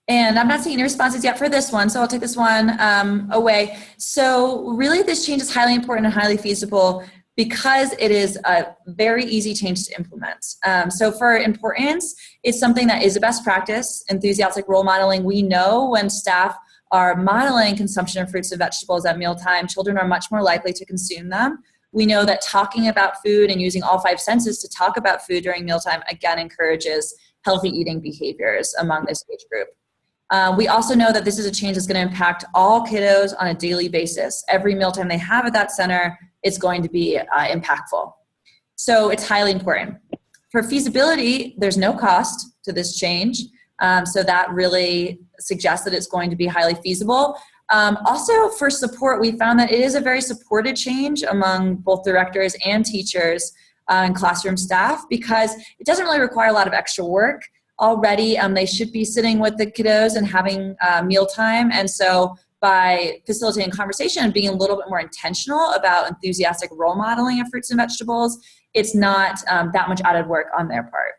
And I'm not seeing any responses yet for this one, so I'll take this one away. So really this change is highly important and highly feasible because it is a very easy change to implement. So for importance, it's something that is a best practice. Enthusiastic role modeling, we know when staff are modeling consumption of fruits and vegetables at mealtime, children are much more likely to consume them. We know that talking about food and using all five senses to talk about food during mealtime, again, encourages healthy eating behaviors among this age group. We also know that this is a change that's going to impact all kiddos on a daily basis. Every mealtime they have at that center, it's going to be impactful. So it's highly important. For feasibility, there's no cost to this change. So that really suggests that it's going to be highly feasible. Also for support, we found that it is a very supported change among both directors and teachers and classroom staff because it doesn't really require a lot of extra work. Already, they should be sitting with the kiddos and having mealtime. And so by facilitating conversation and being a little bit more intentional about enthusiastic role modeling of fruits and vegetables, it's not that much added work on their part.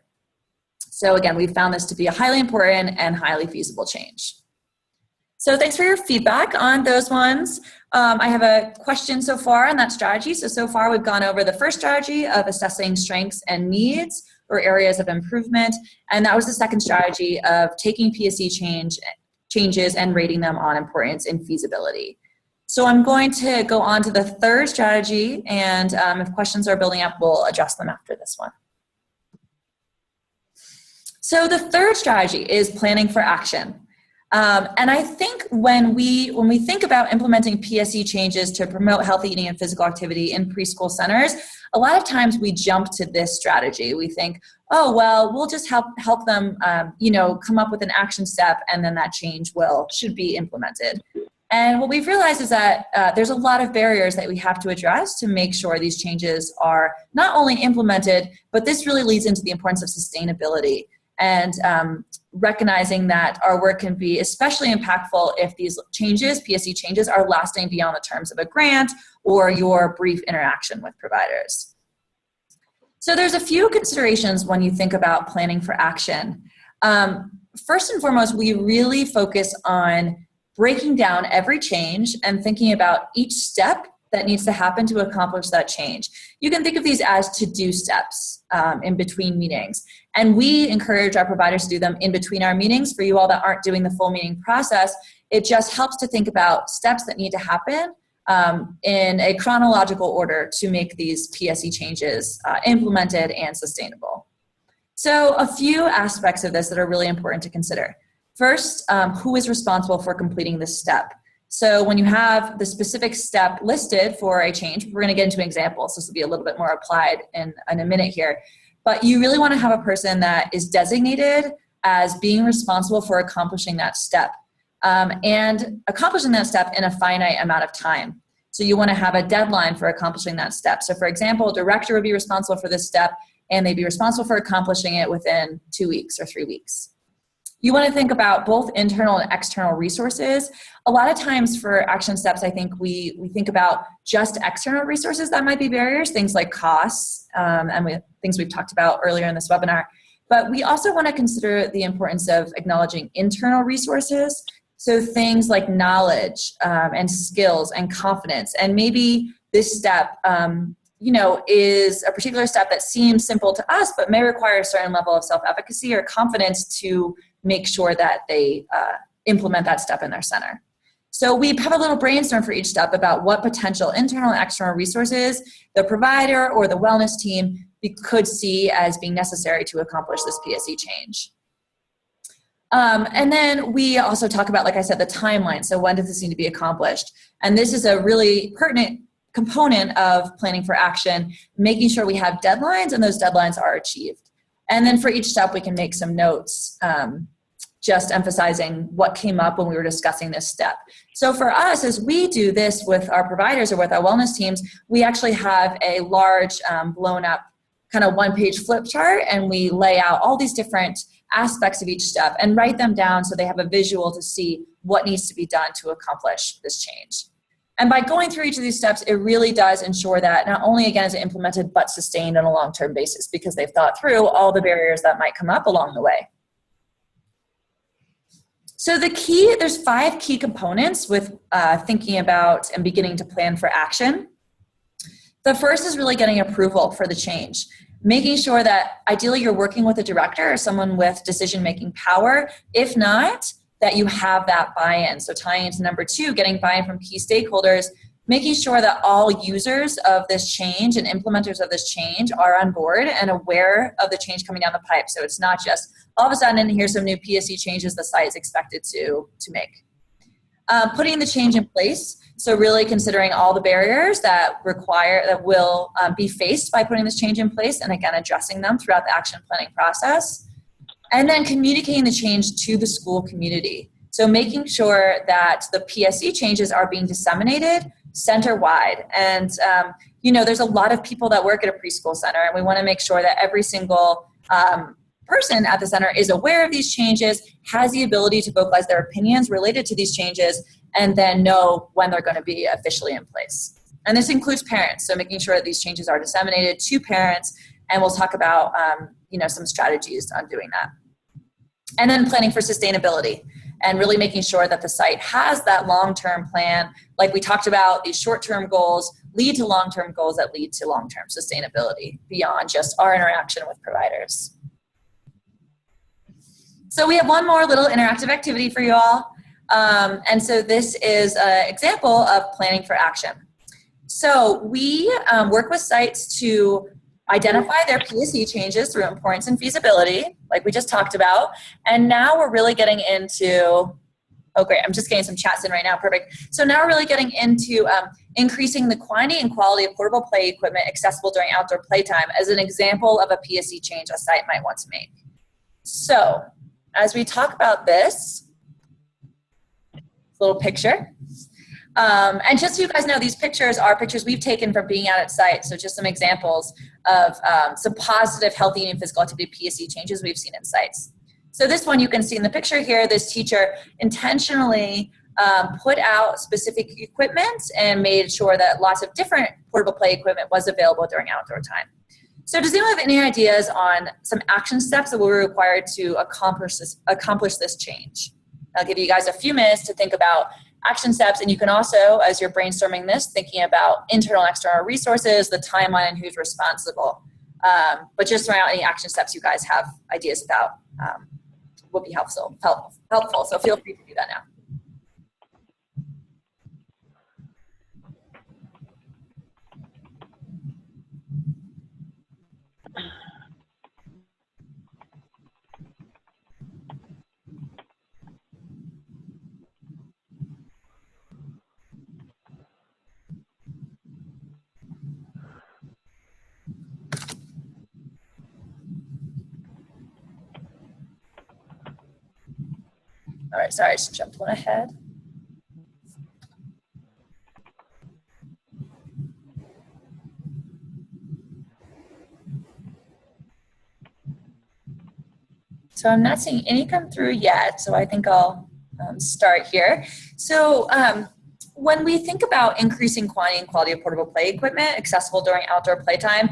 So again, we found this to be a highly important and highly feasible change. So thanks for your feedback on those ones. I have a question so far on that strategy. So far we've gone over the first strategy of assessing strengths and needs or areas of improvement. And that was the second strategy of taking Pse changes and rating them on importance and feasibility. So I'm going to go on to the third strategy, and if questions are building up, we'll address them after this one. So the third strategy is planning for action. And I think when we think about implementing Pse changes to promote healthy eating and physical activity in preschool centers, a lot of times we jump to this strategy. We think, oh, well, we'll just help them, come up with an action step, and then that change should be implemented. And what we've realized is that there's a lot of barriers that we have to address to make sure these changes are not only implemented, but this really leads into the importance of sustainability and recognizing that our work can be especially impactful if these changes, Pse changes, are lasting beyond the terms of a grant or your brief interaction with providers. So there's a few considerations when you think about planning for action. First and foremost, we really focus on breaking down every change and thinking about each step that needs to happen to accomplish that change. You can think of these as to-do steps in between meetings. And we encourage our providers to do them in between our meetings. For you all that aren't doing the full meeting process, it just helps to think about steps that need to happen in a chronological order to make these PSE changes implemented and sustainable. So a few aspects of this that are really important to consider. First, who is responsible for completing this step? So when you have the specific step listed for a change, we're going to get into examples. This will be a little bit more applied in a minute here. But you really want to have a person that is designated as being responsible for accomplishing that step and accomplishing that step in a finite amount of time. So you want to have a deadline for accomplishing that step. So for example, a director would be responsible for this step and they'd be responsible for accomplishing it within 2 weeks or 3 weeks. You want to think about both internal and external resources. A lot of times for action steps, I think we think about just external resources that might be barriers, things like costs and things we've talked about earlier in this webinar. But we also want to consider the importance of acknowledging internal resources. So things like knowledge and skills and confidence. And maybe this step is a particular step that seems simple to us, but may require a certain level of self-efficacy or confidence to make sure that they implement that step in their center. So we have a little brainstorm for each step about what potential internal and external resources the provider or the wellness team could see as being necessary to accomplish this PSE change. And then we also talk about, like I said, the timeline. So when does this need to be accomplished? And this is a really pertinent component of planning for action, making sure we have deadlines and those deadlines are achieved. And then for each step, we can make some notes, just emphasizing what came up when we were discussing this step. So for us, as we do this with our providers or with our wellness teams, we actually have a large blown up kind of one-page flip chart, and we lay out all these different aspects of each step and write them down so they have a visual to see what needs to be done to accomplish this change. And by going through each of these steps, it really does ensure that not only, again, is it implemented, but sustained on a long-term basis because they've thought through all the barriers that might come up along the way. So there's 5 key components with thinking about and beginning to plan for action. The first is really getting approval for the change, making sure that ideally you're working with a director or someone with decision-making power. If not, that you have that buy-in. So tying into number 2, getting buy-in from key stakeholders, making sure that all users of this change and implementers of this change are on board and aware of the change coming down the pipe. So it's not just all of a sudden here's some new PSE changes the site is expected to make. Putting the change in place. So really considering all the barriers that will be faced by putting this change in place, and again, addressing them throughout the action planning process. And then communicating the change to the school community. So making sure that the PSE changes are being disseminated center-wide. And, there's a lot of people that work at a preschool center, and we want to make sure that every single person at the center is aware of these changes, has the ability to vocalize their opinions related to these changes, and then know when they're going to be officially in place. And this includes parents, so making sure that these changes are disseminated to parents, and we'll talk about some strategies on doing that. And then planning for sustainability and really making sure that the site has that long-term plan. Like we talked about, these short-term goals lead to long-term goals that lead to long-term sustainability beyond just our interaction with providers. So we have one more little interactive activity for you all. And so this is an example of planning for action. So we work with sites to identify their PSE changes through importance and feasibility, like we just talked about. And now we're really getting into, oh great, I'm just getting some chats in right now, perfect. So now we're really getting into increasing the quantity and quality of portable play equipment accessible during outdoor playtime as an example of a PSE change a site might want to make. So as we talk about this little picture, and just so you guys know, these pictures are pictures we've taken from being out at site. So just some examples of some positive healthy eating physical activity PSE changes we've seen in sites. So this one you can see in the picture here, this teacher intentionally put out specific equipment and made sure that lots of different portable play equipment was available during outdoor time. So does anyone have any ideas on some action steps that will be required to accomplish this change? I'll give you guys a few minutes to think about action steps. And you can also, as you're brainstorming this, thinking about internal and external resources, the timeline, and who's responsible. But just throwing out any action steps you guys have ideas about would be helpful. So feel free to do that now. All right, sorry, I just jumped one ahead. So I'm not seeing any come through yet, so I think I'll start here. So when we think about increasing quantity and quality of portable play equipment accessible during outdoor playtime,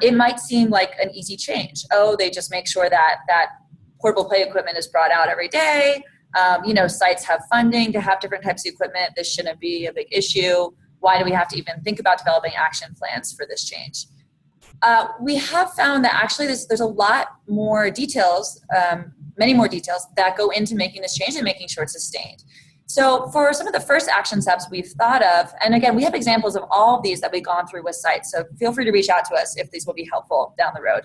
it might seem like an easy change. Oh, they just make sure that portable play equipment is brought out every day. You know, sites have funding to have different types of equipment. This shouldn't be a big issue. Why do we have to even think about developing action plans for this change? We have found that actually there's a lot more details, many more details that go into making this change and making sure it's sustained. So for some of the first action steps we've thought of, and again, we have examples of all of these that we've gone through with sites, so feel free to reach out to us if these will be helpful down the road.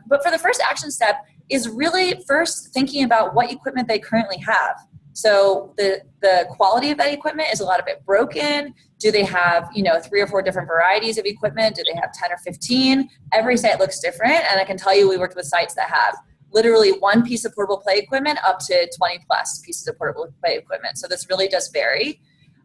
But for the first action step is really first thinking about what equipment they currently have. So the quality of that equipment, is a lot of it broken? Do they have, you know, 3 or 4 different varieties of equipment? Do they have 10 or 15? Every site looks different, and I can tell you we worked with sites that have literally 1 piece of portable play equipment up to 20 plus pieces of portable play equipment. So this really does vary.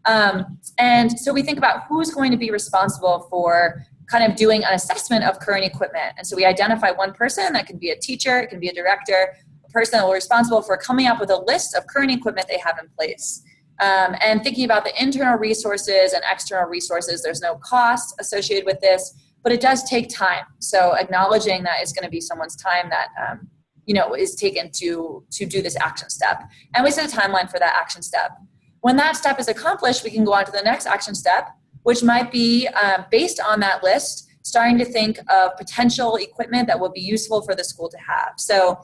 And so we think about who's going to be responsible for kind of doing an assessment of current equipment. And so we identify one person, that can be a teacher, it can be a director, a person that will be responsible for coming up with a list of current equipment they have in place. And thinking about the internal resources and external resources, there's no cost associated with this, but it does take time. So acknowledging that is going to be someone's time that you know, is taken to do this action step. And we set a timeline for that action step. When that step is accomplished, we can go on to the next action step, which might be based on that list, starting to think of potential equipment that will be useful for the school to have. So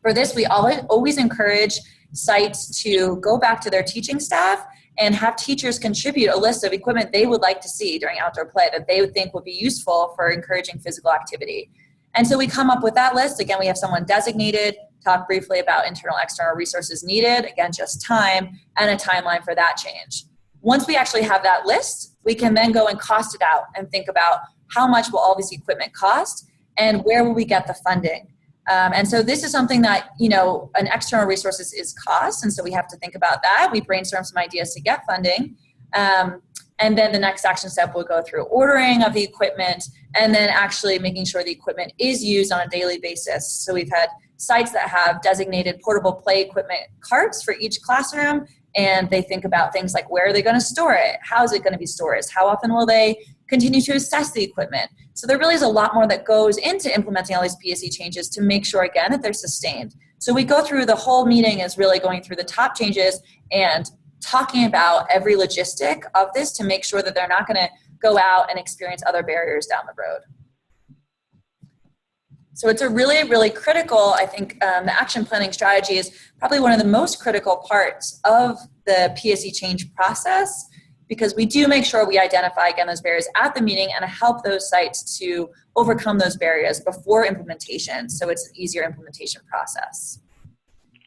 for this, we always encourage sites to go back to their teaching staff and have teachers contribute a list of equipment they would like to see during outdoor play that they would think would be useful for encouraging physical activity. And so we come up with that list. Again, we have someone designated, talk briefly about internal, external resources needed, again, just time, and a timeline for that change. Once we actually have that list, we can then go and cost it out and think about how much will all this equipment cost and where will we get the funding. And so this is something that, you know, an external resources is cost, and so we have to think about that. We brainstorm some ideas to get funding. And then the next action step will go through ordering of the equipment and then actually making sure the equipment is used on a daily basis. So we've had sites that have designated portable play equipment carts for each classroom, and they think about things like, where are they going to store it? How is it going to be stored? How often will they continue to assess the equipment? So there really is a lot more that goes into implementing all these PSE changes to make sure, again, that they're sustained. So we go through the whole meeting is really going through the top changes and talking about every logistic of this to make sure that they're not going to go out and experience other barriers down the road. So it's a really, really critical, I think the action planning strategy is probably one of the most critical parts of the PSE change process, because we do make sure we identify, again, those barriers at the meeting and help those sites to overcome those barriers before implementation, so it's an easier implementation process.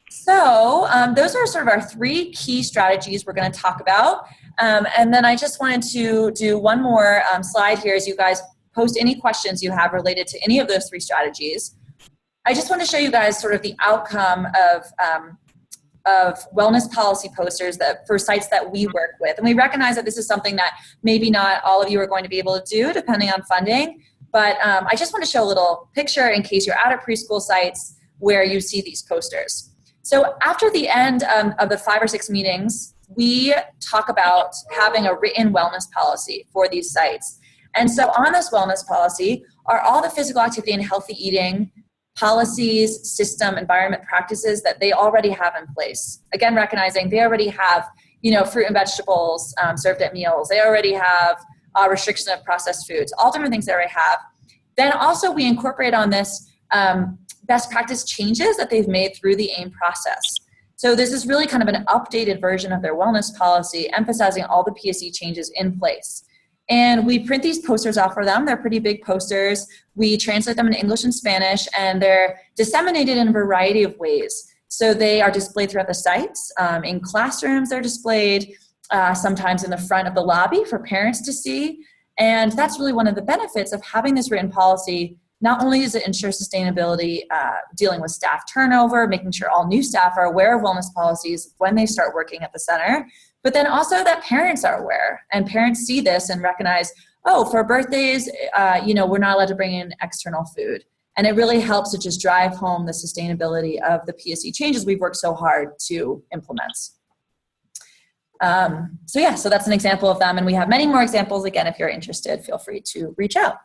So those are sort of our 3 key strategies we're going to talk about. And then I just wanted to do one more slide here as you guys post any questions you have related to any of those 3 strategies. I just want to show you guys sort of the outcome of wellness policy posters that for sites that we work with. And we recognize that this is something that maybe not all of you are going to be able to do depending on funding. But I just want to show a little picture in case you're at preschool sites where you see these posters. So after the end of the 5 or 6 meetings, we talk about having a written wellness policy for these sites. And so on this wellness policy are all the physical activity and healthy eating policies, system, environment practices that they already have in place. Again, recognizing they already have, fruit and vegetables served at meals. They already have restriction of processed foods, all different things they already have. Then also we incorporate on this best practice changes that they've made through the AIM process. So this is really kind of an updated version of their wellness policy, emphasizing all the Pse changes in place. And we print these posters off for them. They're pretty big posters. We translate them in English and Spanish, and they're disseminated in a variety of ways. So they are displayed throughout the sites. In classrooms, they're displayed, sometimes in the front of the lobby for parents to see. And that's really one of the benefits of having this written policy. Not only does it ensure sustainability, dealing with staff turnover, making sure all new staff are aware of wellness policies when they start working at the center, but then also that parents are aware and parents see this and recognize, oh, for birthdays, we're not allowed to bring in external food. And it really helps to just drive home the sustainability of the Pse changes we've worked so hard to implement. So that's an example of them. And we have many more examples. Again, if you're interested, feel free to reach out.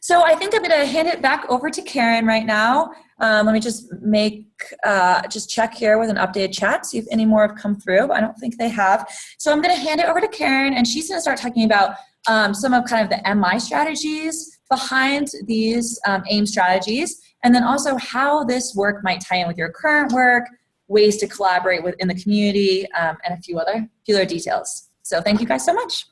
So I think I'm going to hand it back over to Karen right now. Let me just check here with an updated chat, see if any more have come through, but I don't think they have. So I'm going to hand it over to Karen, and she's going to start talking about some of kind of the MI strategies behind these AIM strategies, and then also how this work might tie in with your current work, ways to collaborate within the community, and a few other details. So thank you guys so much.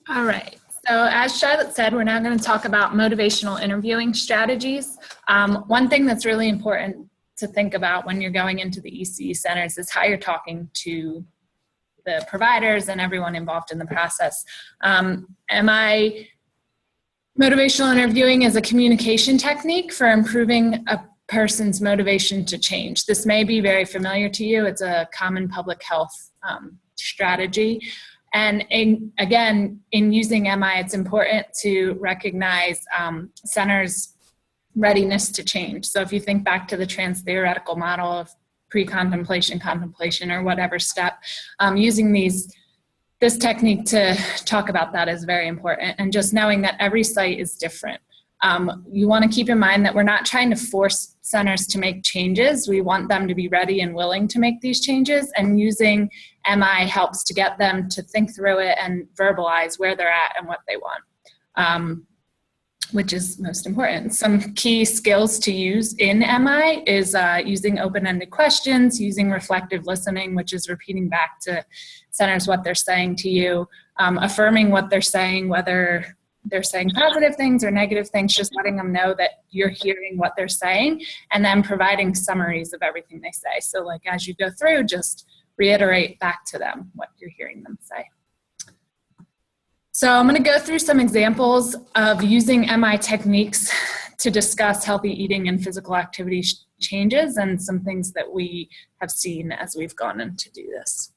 All right. So as Charlotte said, we're now going to talk about motivational interviewing strategies. One thing that's really important to think about when you're going into the ECE centers is how you're talking to the providers and everyone involved in the process. Motivational interviewing is a communication technique for improving a person's motivation to change. This may be very familiar to you. It's a common public health strategy. And again, in using MI, it's important to recognize centers' readiness to change. So if you think back to the Transtheoretical model of pre-contemplation, contemplation, or whatever step, using this technique to talk about that is very important. And just knowing that every site is different. You want to keep in mind that we're not trying to force centers to make changes. We want them to be ready and willing to make these changes, and using MI helps to get them to think through it and verbalize where they're at and what they want, which is most important. Some key skills to use in MI is using open-ended questions, using reflective listening, which is repeating back to centers what they're saying to you, affirming what they're saying, whether they're saying positive things or negative things, just letting them know that you're hearing what they're saying, and then providing summaries of everything they say. So like as you go through, just reiterate back to them what you're hearing them say. So I'm going to go through some examples of using MI techniques to discuss healthy eating and physical activity changes, and some things that we have seen as we've gone in to do this.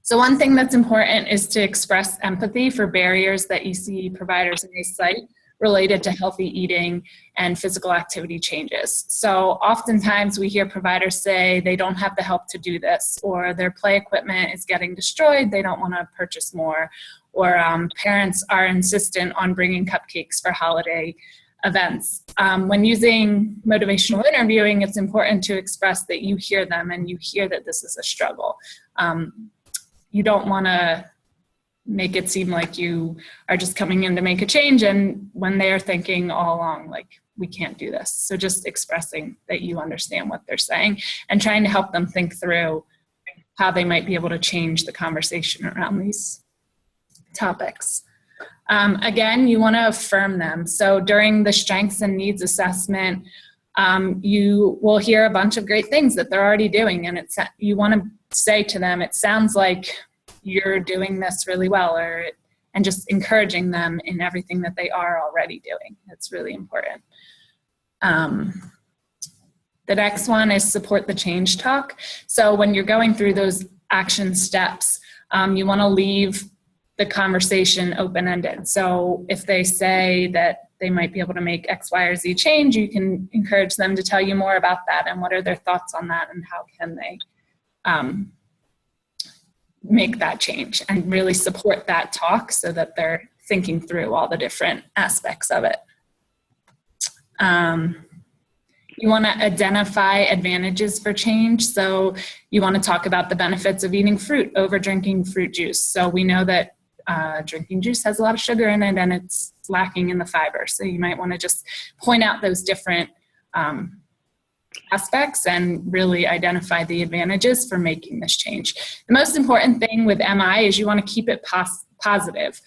So one thing that's important is to express empathy for barriers that Ece providers may cite related to healthy eating and physical activity changes. So oftentimes we hear providers say they don't have the help to do this, or their play equipment is getting destroyed, they don't want to purchase more, or parents are insistent on bringing cupcakes for holiday events. When using motivational interviewing, it's important to express that you hear them and you hear that this is a struggle. You don't want to make it seem like you are just coming in to make a change, and when they are thinking all along, like, we can't do this. So just expressing that you understand what they're saying and trying to help them think through how they might be able to change the conversation around these topics. Again, you want to affirm them. So during the strengths and needs assessment, you will hear a bunch of great things that they're already doing, and you want to say to them, it sounds like you're doing this really well, and just encouraging them in everything that they are already doing. It's really important. The next one is support the change talk. So when you're going through those action steps, you want to leave the conversation open-ended. So if they say that they might be able to make X, Y, or Z change, you can encourage them to tell you more about that and what are their thoughts on that and how can they make that change, and really support that talk so that they're thinking through all the different aspects of it. You want to identify advantages for change. So you want to talk about the benefits of eating fruit over drinking fruit juice. So we know that drinking juice has a lot of sugar in it and it's lacking in the fiber. So you might want to just point out those different aspects and really identify the advantages for making this change. The most important thing with MI is you want to keep it positive.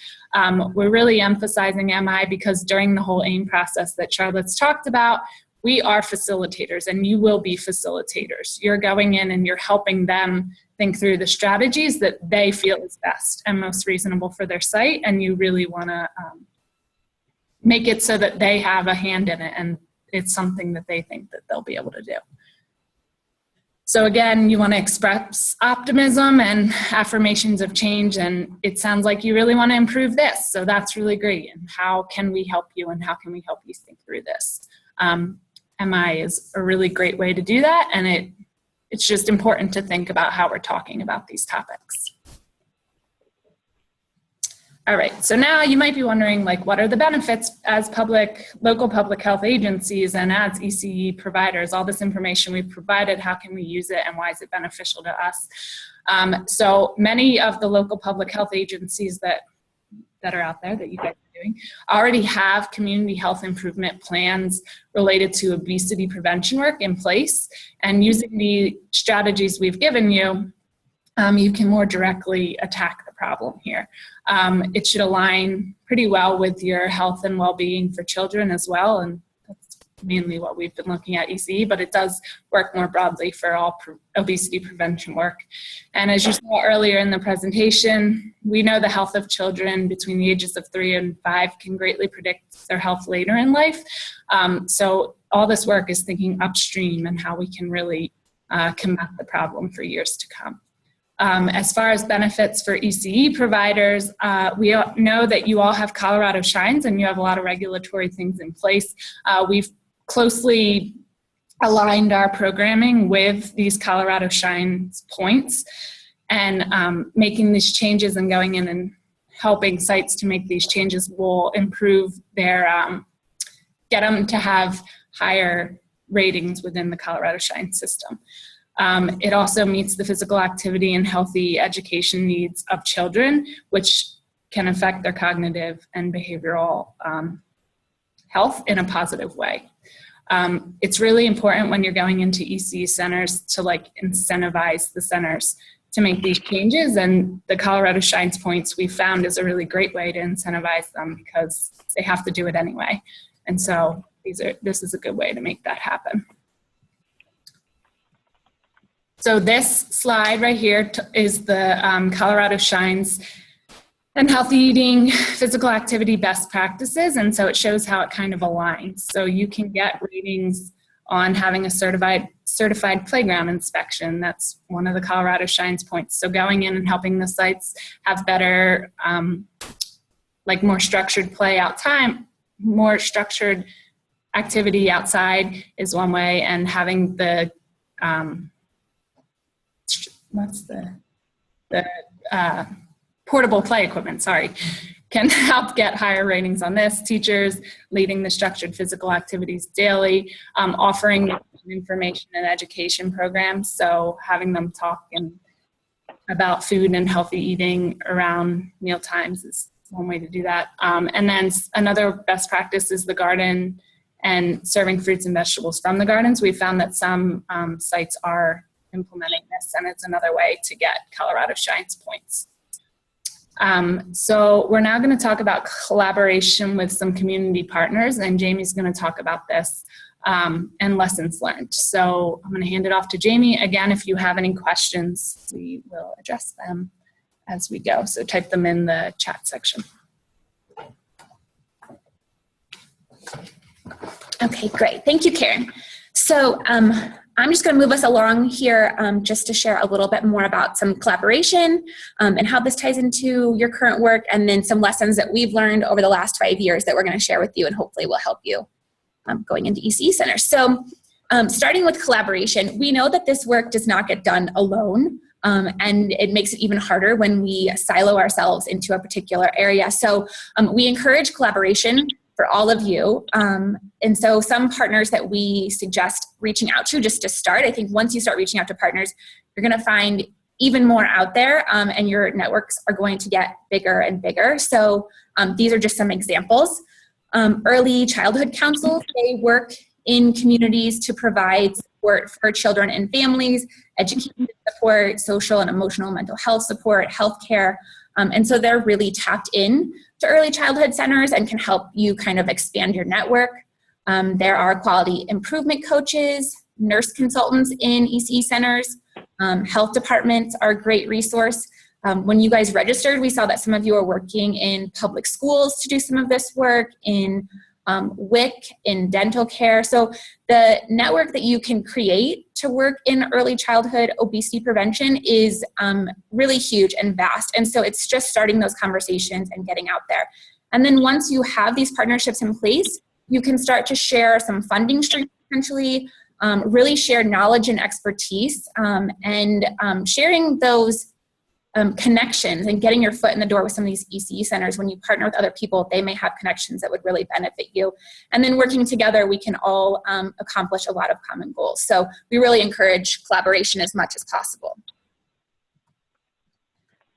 We're really emphasizing MI because during the whole AIM process that Charlotte's talked about, we are facilitators and you will be facilitators. You're going in and you're helping them think through the strategies that they feel is best and most reasonable for their site, and you really want to make it so that they have a hand in it and it's something that they think that they'll be able to do. So again, you want to express optimism and affirmations of change, and it sounds like you really want to improve this, so that's really great. And how can we help you, and how can we help you think through this? MI is a really great way to do that, and it's just important to think about how we're talking about these topics. All right, so now you might be wondering, like, what are the benefits as local public health agencies and as Ece providers? All this information we've provided, how can we use it and why is it beneficial to us? So many of the local public health agencies that are out there that you guys are doing already have community health improvement plans related to obesity prevention work in place. And using the strategies we've given you, you can more directly attack the problem here. It should align pretty well with your health and well-being for children as well, and that's mainly what we've been looking at ECE, but it does work more broadly for all obesity prevention work. And as you saw earlier in the presentation, we know the health of children between the ages of 3 and 5 can greatly predict their health later in life. So all this work is thinking upstream and how we can really combat the problem for years to come. As far as benefits for ECE providers, we know that you all have Colorado Shines and you have a lot of regulatory things in place. We've closely aligned our programming with these Colorado Shines points, and making these changes and going in and helping sites to make these changes will improve their, get them to have higher ratings within the Colorado Shines system. It also meets the physical activity and healthy education needs of children, which can affect their cognitive and behavioral health in a positive way. It's really important when you're going into ECE centers to incentivize the centers to make these changes, and the Colorado Shines Points we found is a really great way to incentivize them because they have to do it anyway. And so this is a good way to make that happen. So this slide right here is the Colorado Shines and healthy eating physical activity best practices. And so it shows how it kind of aligns. So you can get ratings on having a certified playground inspection. That's one of the Colorado Shines points. So going in and helping the sites have better, more structured play out time, more structured activity outside is one way, and having the, portable play equipment, can help get higher ratings on this. Teachers leading the structured physical activities daily, offering information and education programs. So having them talk about food and healthy eating around meal times is one way to do that. And then another best practice is the garden and serving fruits and vegetables from the gardens. We found that some sites are implementing this, and it's another way to get Colorado Shines points. So we're now going to talk about collaboration with some community partners, and Jamie's going to talk about this and lessons learned. So I'm going to hand it off to Jamie. Again, if you have any questions, we will address them as we go. So type them in the chat section. Okay, great. Thank you, Karen. So I'm just going to move us along here just to share a little bit more about some collaboration and how this ties into your current work, and then some lessons that we've learned over the last 5 years that we're going to share with you and hopefully will help you going into ECE centers. So starting with collaboration, we know that this work does not get done alone, and it makes it even harder when we silo ourselves into a particular area. So we encourage collaboration for all of you. And so some partners that we suggest reaching out to just to start, I think once you start reaching out to partners, you're going to find even more out there, and your networks are going to get bigger and bigger. So these are just some examples. Early childhood councils, they work in communities to provide support for children and families, education support, social and emotional mental health support, healthcare. And so they're really tapped in to early childhood centers and can help you kind of expand your network. There are quality improvement coaches, nurse consultants in ECE centers. Health departments are a great resource. When you guys registered, we saw that some of you are working in public schools to do some of this work, in WIC, in dental care. So the network that you can create to work in early childhood obesity prevention is really huge and vast. And so it's just starting those conversations and getting out there. And then once you have these partnerships in place, you can start to share some funding streams potentially, really share knowledge and expertise, and sharing those connections and getting your foot in the door with some of these ECE centers. When you partner with other people, they may have connections that would really benefit you. And then working together, we can all accomplish a lot of common goals. So we really encourage collaboration as much as possible.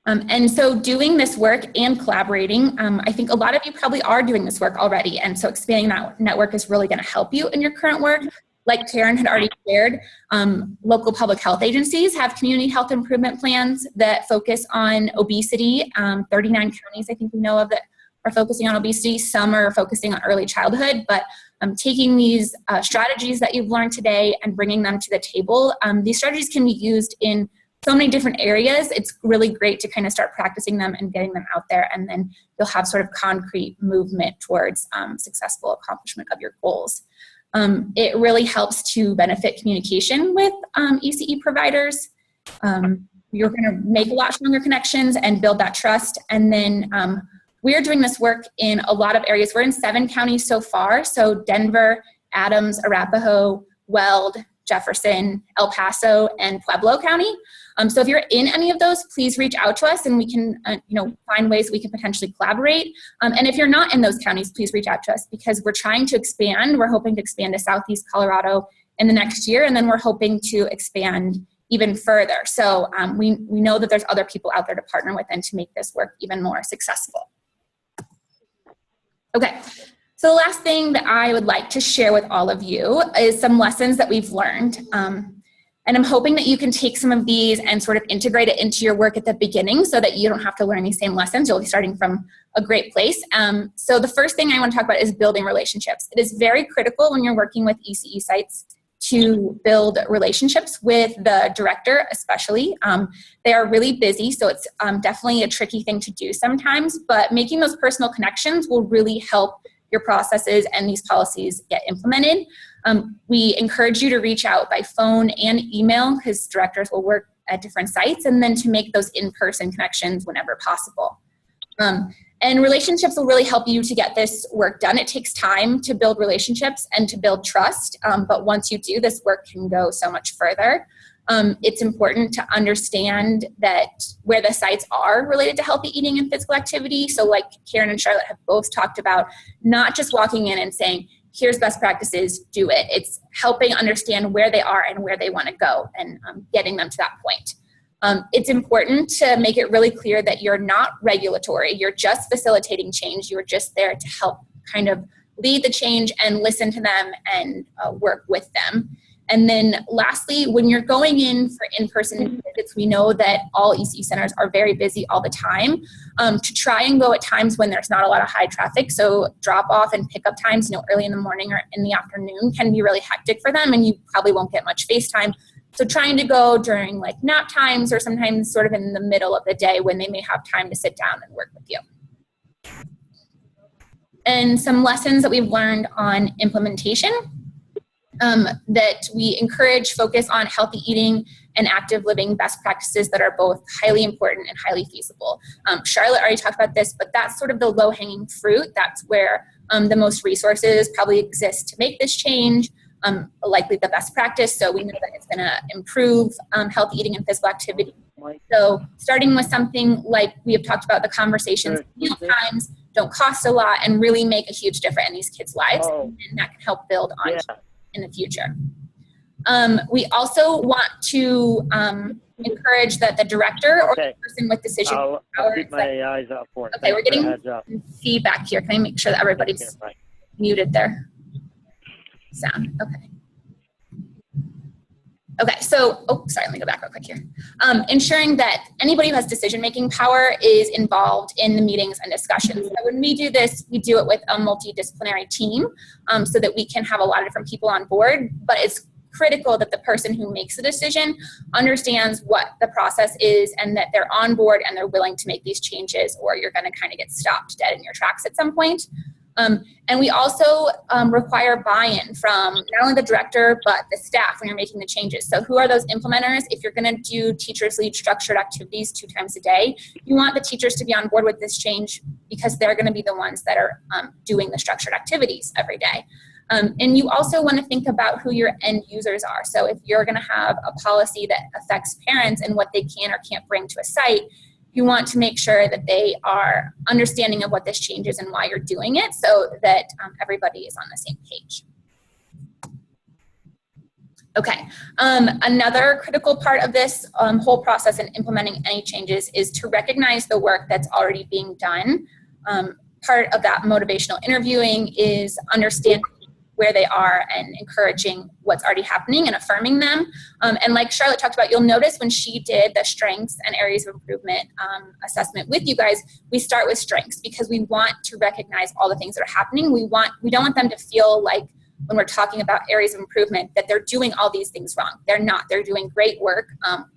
And so doing this work and collaborating, I think a lot of you probably are doing this work already. And so expanding that network is really going to help you in your current work. Like Karen had already shared, local public health agencies have community health improvement plans that focus on obesity. 39 counties I think we know of that are focusing on obesity. Some are focusing on early childhood, but taking these strategies that you've learned today and bringing them to the table, these strategies can be used in so many different areas. It's really great to kind of start practicing them and getting them out there, and then you'll have sort of concrete movement towards successful accomplishment of your goals. It really helps to benefit communication with Ece providers. You're going to make a lot stronger connections and build that trust. And then we're doing this work in a lot of areas. We're in 7 counties so far. So Denver, Adams, Arapahoe, Weld, Jefferson, El Paso, and Pueblo County. So if you're in any of those, please reach out to us and we can find ways we can potentially collaborate. And if you're not in those counties, please reach out to us because we're trying to expand. We're hoping to expand to Southeast Colorado in the next year, and then we're hoping to expand even further. So we know that there's other people out there to partner with and to make this work even more successful. Okay. So the last thing that I would like to share with all of you is some lessons that we've learned. And I'm hoping that you can take some of these and sort of integrate it into your work at the beginning so that you don't have to learn these same lessons. You'll be starting from a great place. So the first thing I want to talk about is building relationships. It is very critical when you're working with ECE sites to build relationships with the director, especially. They are really busy, so it's definitely a tricky thing to do sometimes, but making those personal connections will really help your processes and these policies get implemented. We encourage you to reach out by phone and email because directors will work at different sites, and then to make those in-person connections whenever possible. And relationships will really help you to get this work done. It takes time to build relationships and to build trust, but once you do, this work can go so much further. It's important to understand that where the sites are related to healthy eating and physical activity. So like Karen and Charlotte have both talked about, not just walking in and saying, here's best practices, do it. It's helping understand where they are and where they want to go and getting them to that point. It's important to make it really clear that you're not regulatory. You're just facilitating change. You're just there to help kind of lead the change and listen to them and work with them. And then lastly, when you're going in for in-person visits, we know that all ECE centers are very busy all the time. To try and go at times when there's not a lot of high traffic, so drop off and pick up times, early in the morning or in the afternoon can be really hectic for them, and you probably won't get much face time. So trying to go during like nap times or sometimes sort of in the middle of the day when they may have time to sit down and work with you. And some lessons that we've learned on implementation. That we encourage focus on healthy eating and active living best practices that are both highly important and highly feasible. Charlotte already talked about this, but that's sort of the low-hanging fruit. That's where the most resources probably exist to make this change, likely the best practice. So we know that it's going to improve healthy eating and physical activity. So starting with something like we have talked about, the conversations, meal times, don't cost a lot, and really make a huge difference in these kids' lives, and that can help build on in the future. We also want to encourage that the director or the person with decision I'll power. keep my eyes out for it. Okay, we're getting heads up. feedback here. Can I make sure that everybody's muted their sound? Okay. Okay, so, sorry, let me go back real quick here. Ensuring that anybody who has decision-making power is involved in the meetings and discussions. So when we do this, we do it with a multidisciplinary team so that we can have a lot of different people on board, but it's critical that the person who makes the decision understands what the process is and that they're on board and they're willing to make these changes, or you're going to kind of get stopped dead in your tracks at some point. And we also require buy-in from not only the director, but the staff when you're making the changes. So who are those implementers? If you're going to do teachers lead structured activities 2 times a day, you want the teachers to be on board with this change because they're going to be the ones that are doing the structured activities every day. And you also want to think about who your end users are. So if you're going to have a policy that affects parents and what they can or can't bring to a site, you want to make sure that they are understanding of what this change is and why you're doing it, so that everybody is on the same page. Okay, another critical part of this whole process in implementing any changes is to recognize the work that's already being done. Part of that motivational interviewing is understanding where they are and encouraging what's already happening and affirming them. And like Charlotte talked about, you'll notice when she did the strengths and areas of improvement assessment with you guys, we start with strengths because we want to recognize all the things that are happening. We don't want them to feel like when we're talking about areas of improvement that they're doing all these things wrong. They're not. They're doing great work.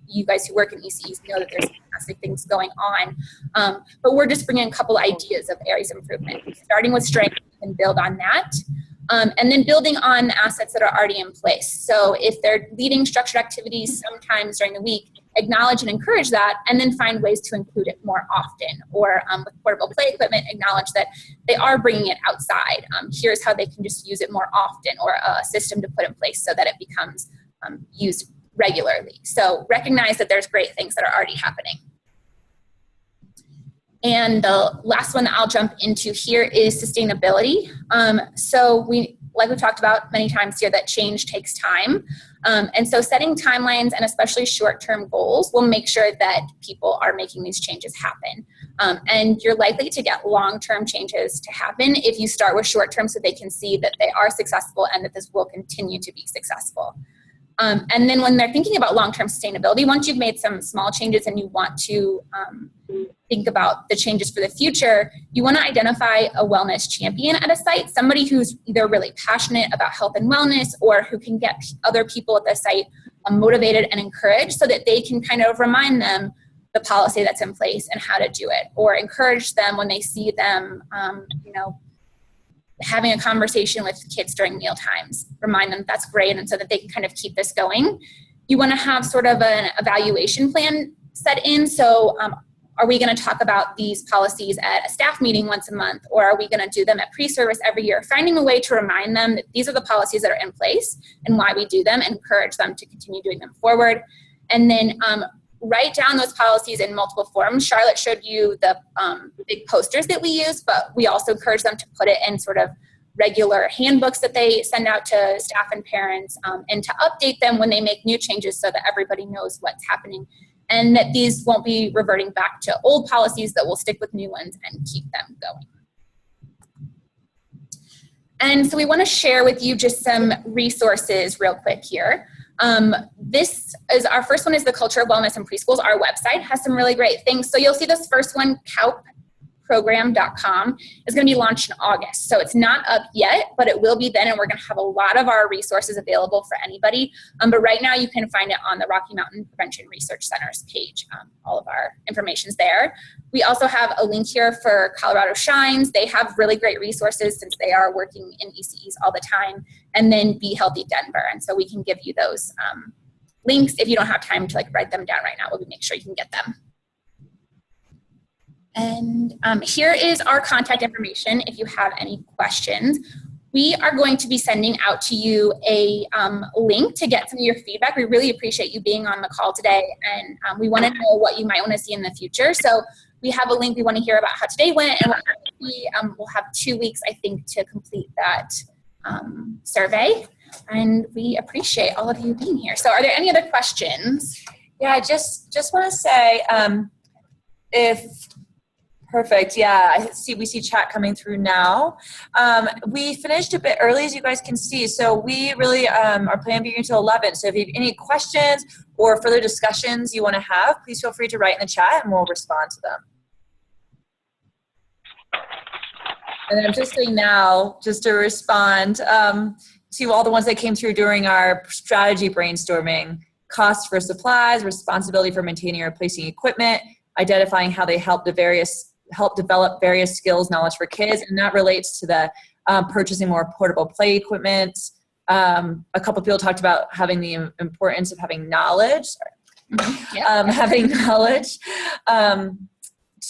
You guys who work in ECEs know that there's fantastic things going on. But we're just bringing a couple ideas of areas of improvement. Starting with strength, we can build on that. And then building on the assets that are already in place. So if they're leading structured activities sometimes during the week, acknowledge and encourage that, and then find ways to include it more often. Or with portable play equipment, acknowledge that they are bringing it outside. Here's how they can just use it more often, or a system to put in place so that it becomes used regularly. So recognize that there's great things that are already happening. And the last one that I'll jump into here is sustainability. So like we've talked about many times here, that change takes time. And so setting timelines and especially short-term goals will make sure that people are making these changes happen. And you're likely to get long-term changes to happen if you start with short-term so they can see that they are successful and that this will continue to be successful. And then when they're thinking about long-term sustainability, once you've made some small changes and you want to think about the changes for the future, you want to identify a wellness champion at a site, somebody who's either really passionate about health and wellness or who can get other people at the site motivated and encouraged so that they can kind of remind them the policy that's in place and how to do it, or encourage them when they see them, having a conversation with kids during meal times, remind them that's great, and so that they can kind of keep this going. You want to have sort of an evaluation plan set in. So are we going to talk about these policies at a staff meeting once a month, or are we going to do them at pre-service every year? Finding a way to remind them that these are the policies that are in place and why we do them, and encourage them to continue doing them forward. And then write down those policies in multiple forms. Charlotte showed you the big posters that we use, but we also encourage them to put it in sort of regular handbooks that they send out to staff and parents, and to update them when they make new changes so that everybody knows what's happening, and that these won't be reverting back to old policies, that will stick with new ones and keep them going. And so we want to share with you just some resources real quick here. This is our first one, is the Culture of Wellness in Preschools. Our website has some really great things. So you'll see this first one, CalpProgram.com, is going to be launched in August. So it's not up yet, but it will be then, and we're going to have a lot of our resources available for anybody. But right now you can find it on the Rocky Mountain Prevention Research Center's page. All of our information's there. We also have a link here for Colorado Shines. They have really great resources since they are working in ECEs all the time. And then Be Healthy Denver. And so we can give you those links if you don't have time to write them down right now. We'll make sure you can get them. And here is our contact information if you have any questions. We are going to be sending out to you a link to get some of your feedback. We really appreciate you being on the call today, and we want to know what you might want to see in the future. So we have a link. We want to hear about how today went, and we'll have 2 weeks, I think, to complete that survey. And we appreciate all of you being here. So are there any other questions? Yeah, I just want to say, perfect. Yeah, we see chat coming through now. We finished a bit early, as you guys can see. So we really are planning being until 11. So if you have any questions or further discussions you want to have, please feel free to write in the chat and we'll respond to them. And then I'm just saying now, just to respond to all the ones that came through during our strategy brainstorming: costs for supplies, responsibility for maintaining or replacing equipment, identifying how they help develop various skills, knowledge for kids, and that relates to the purchasing more portable play equipment. A couple of people talked about having the importance of having knowledge, having knowledge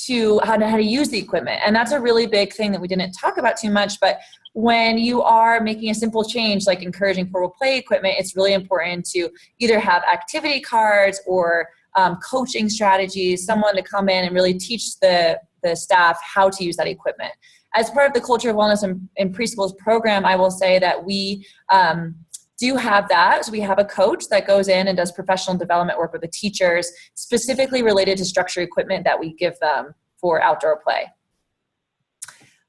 to how to use the equipment. And that's a really big thing that we didn't talk about too much, but when you are making a simple change like encouraging portable play equipment, it's really important to either have activity cards or coaching strategies, someone to come in and really teach the staff how to use that equipment. As part of the Culture of Wellness in Preschools program, I will say that we do have that. So we have a coach that goes in and does professional development work with the teachers, specifically related to structured equipment that we give them for outdoor play.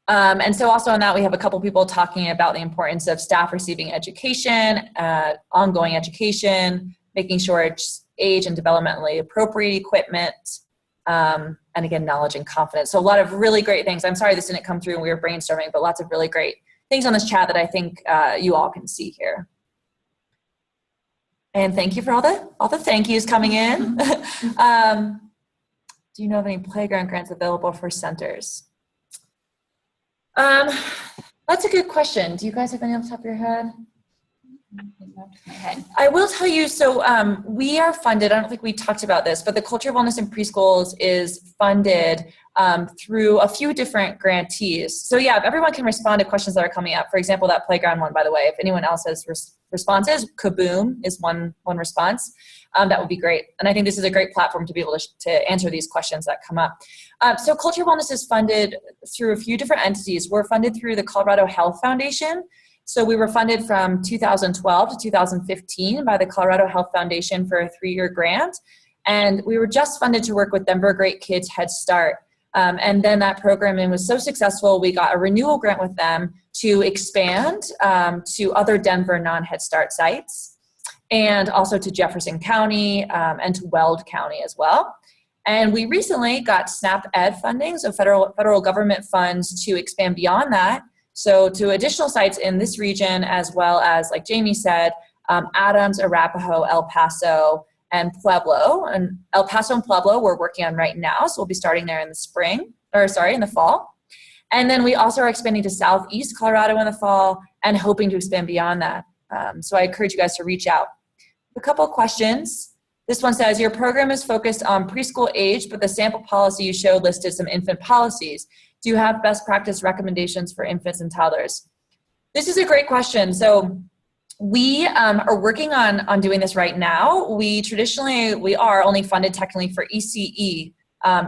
And so also on that, we have a couple people talking about the importance of staff receiving education, ongoing education, making sure it's age and developmentally appropriate equipment, and again, knowledge and confidence. So a lot of really great things. I'm sorry this didn't come through when we were brainstorming, but lots of really great things on this chat that I think you all can see here. And thank you for all the thank yous coming in. Do you know of any playground grants available for centers? That's a good question. Do you guys have any off the top of your head? I will tell you, so we are funded, I don't think we talked about this, but the Culture of Wellness in Preschools is funded through a few different grantees. So yeah, if everyone can respond to questions that are coming up, for example, that playground one, by the way, if anyone else has responses, Kaboom is one response, that would be great. And I think this is a great platform to be able to answer these questions that come up. So Culture of Wellness is funded through a few different entities. We're funded through the Colorado Health Foundation. So we were funded from 2012 to 2015 by the Colorado Health Foundation for a 3-year grant. And we were just funded to work with Denver Great Kids Head Start. And then that programming was so successful, we got a renewal grant with them to expand to other Denver non-Head Start sites, and also to Jefferson County and to Weld County as well. And we recently got SNAP Ed funding, so federal government funds to expand beyond that. So to additional sites in this region, as well as, like Jamie said, Adams, Arapahoe, El Paso, and Pueblo. And El Paso and Pueblo we're working on right now, so we'll be starting there in the fall. And then we also are expanding to Southeast Colorado in the fall and hoping to expand beyond that. So I encourage you guys to reach out. A couple of questions. This one says, your program is focused on preschool age, but the sample policy you showed listed some infant policies. Do you have best practice recommendations for infants and toddlers? This is a great question. So we are working on doing this right now. We are only funded technically for ECE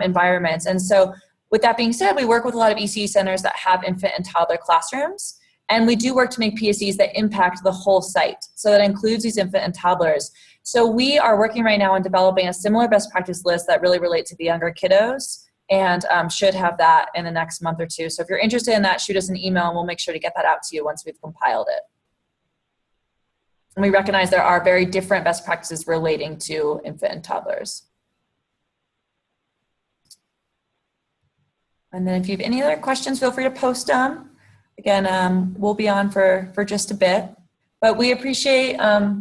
environments. And so with that being said, we work with a lot of ECE centers that have infant and toddler classrooms. And we do work to make PSEs that impact the whole site. So that includes these infant and toddlers. So we are working right now on developing a similar best practice list that really relates to the younger kiddos, and should have that in the next month or two. So if you're interested in that, shoot us an email and we'll make sure to get that out to you once we've compiled it. And we recognize there are very different best practices relating to infant and toddlers. And then if you have any other questions, feel free to post them. Again, we'll be on for just a bit. But we appreciate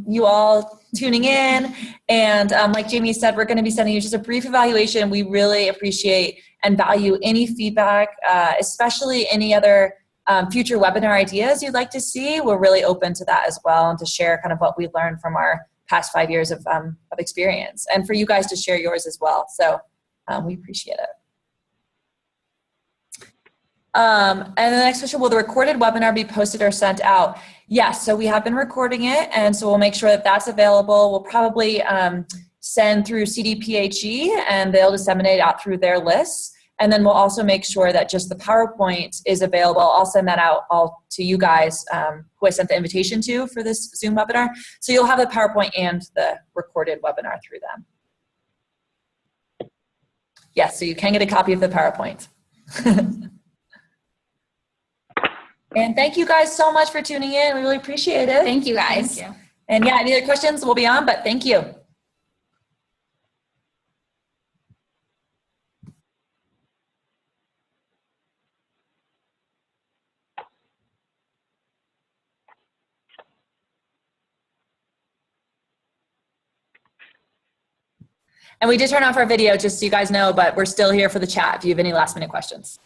you all tuning in. And like Jamie said, we're going to be sending you just a brief evaluation. We really appreciate and value any feedback, especially any other future webinar ideas you'd like to see. We're really open to that as well, and to share kind of what we learned from our past 5 years of experience, and for you guys to share yours as well. So we appreciate it. And the next question, will the recorded webinar be posted or sent out? Yes, so we have been recording it, and so we'll make sure that that's available. We'll probably send through CDPHE, and they'll disseminate out through their lists. And then we'll also make sure that just the PowerPoint is available. I'll send that out all to you guys who I sent the invitation to for this Zoom webinar. So you'll have the PowerPoint and the recorded webinar through them. Yes, so you can get a copy of the PowerPoint. And thank you guys so much for tuning in. We really appreciate it. Thank you, guys. Thank you. And yeah, any other questions, we'll be on, but thank you. And we did turn off our video, just so you guys know, but we're still here for the chat if you have any last minute questions.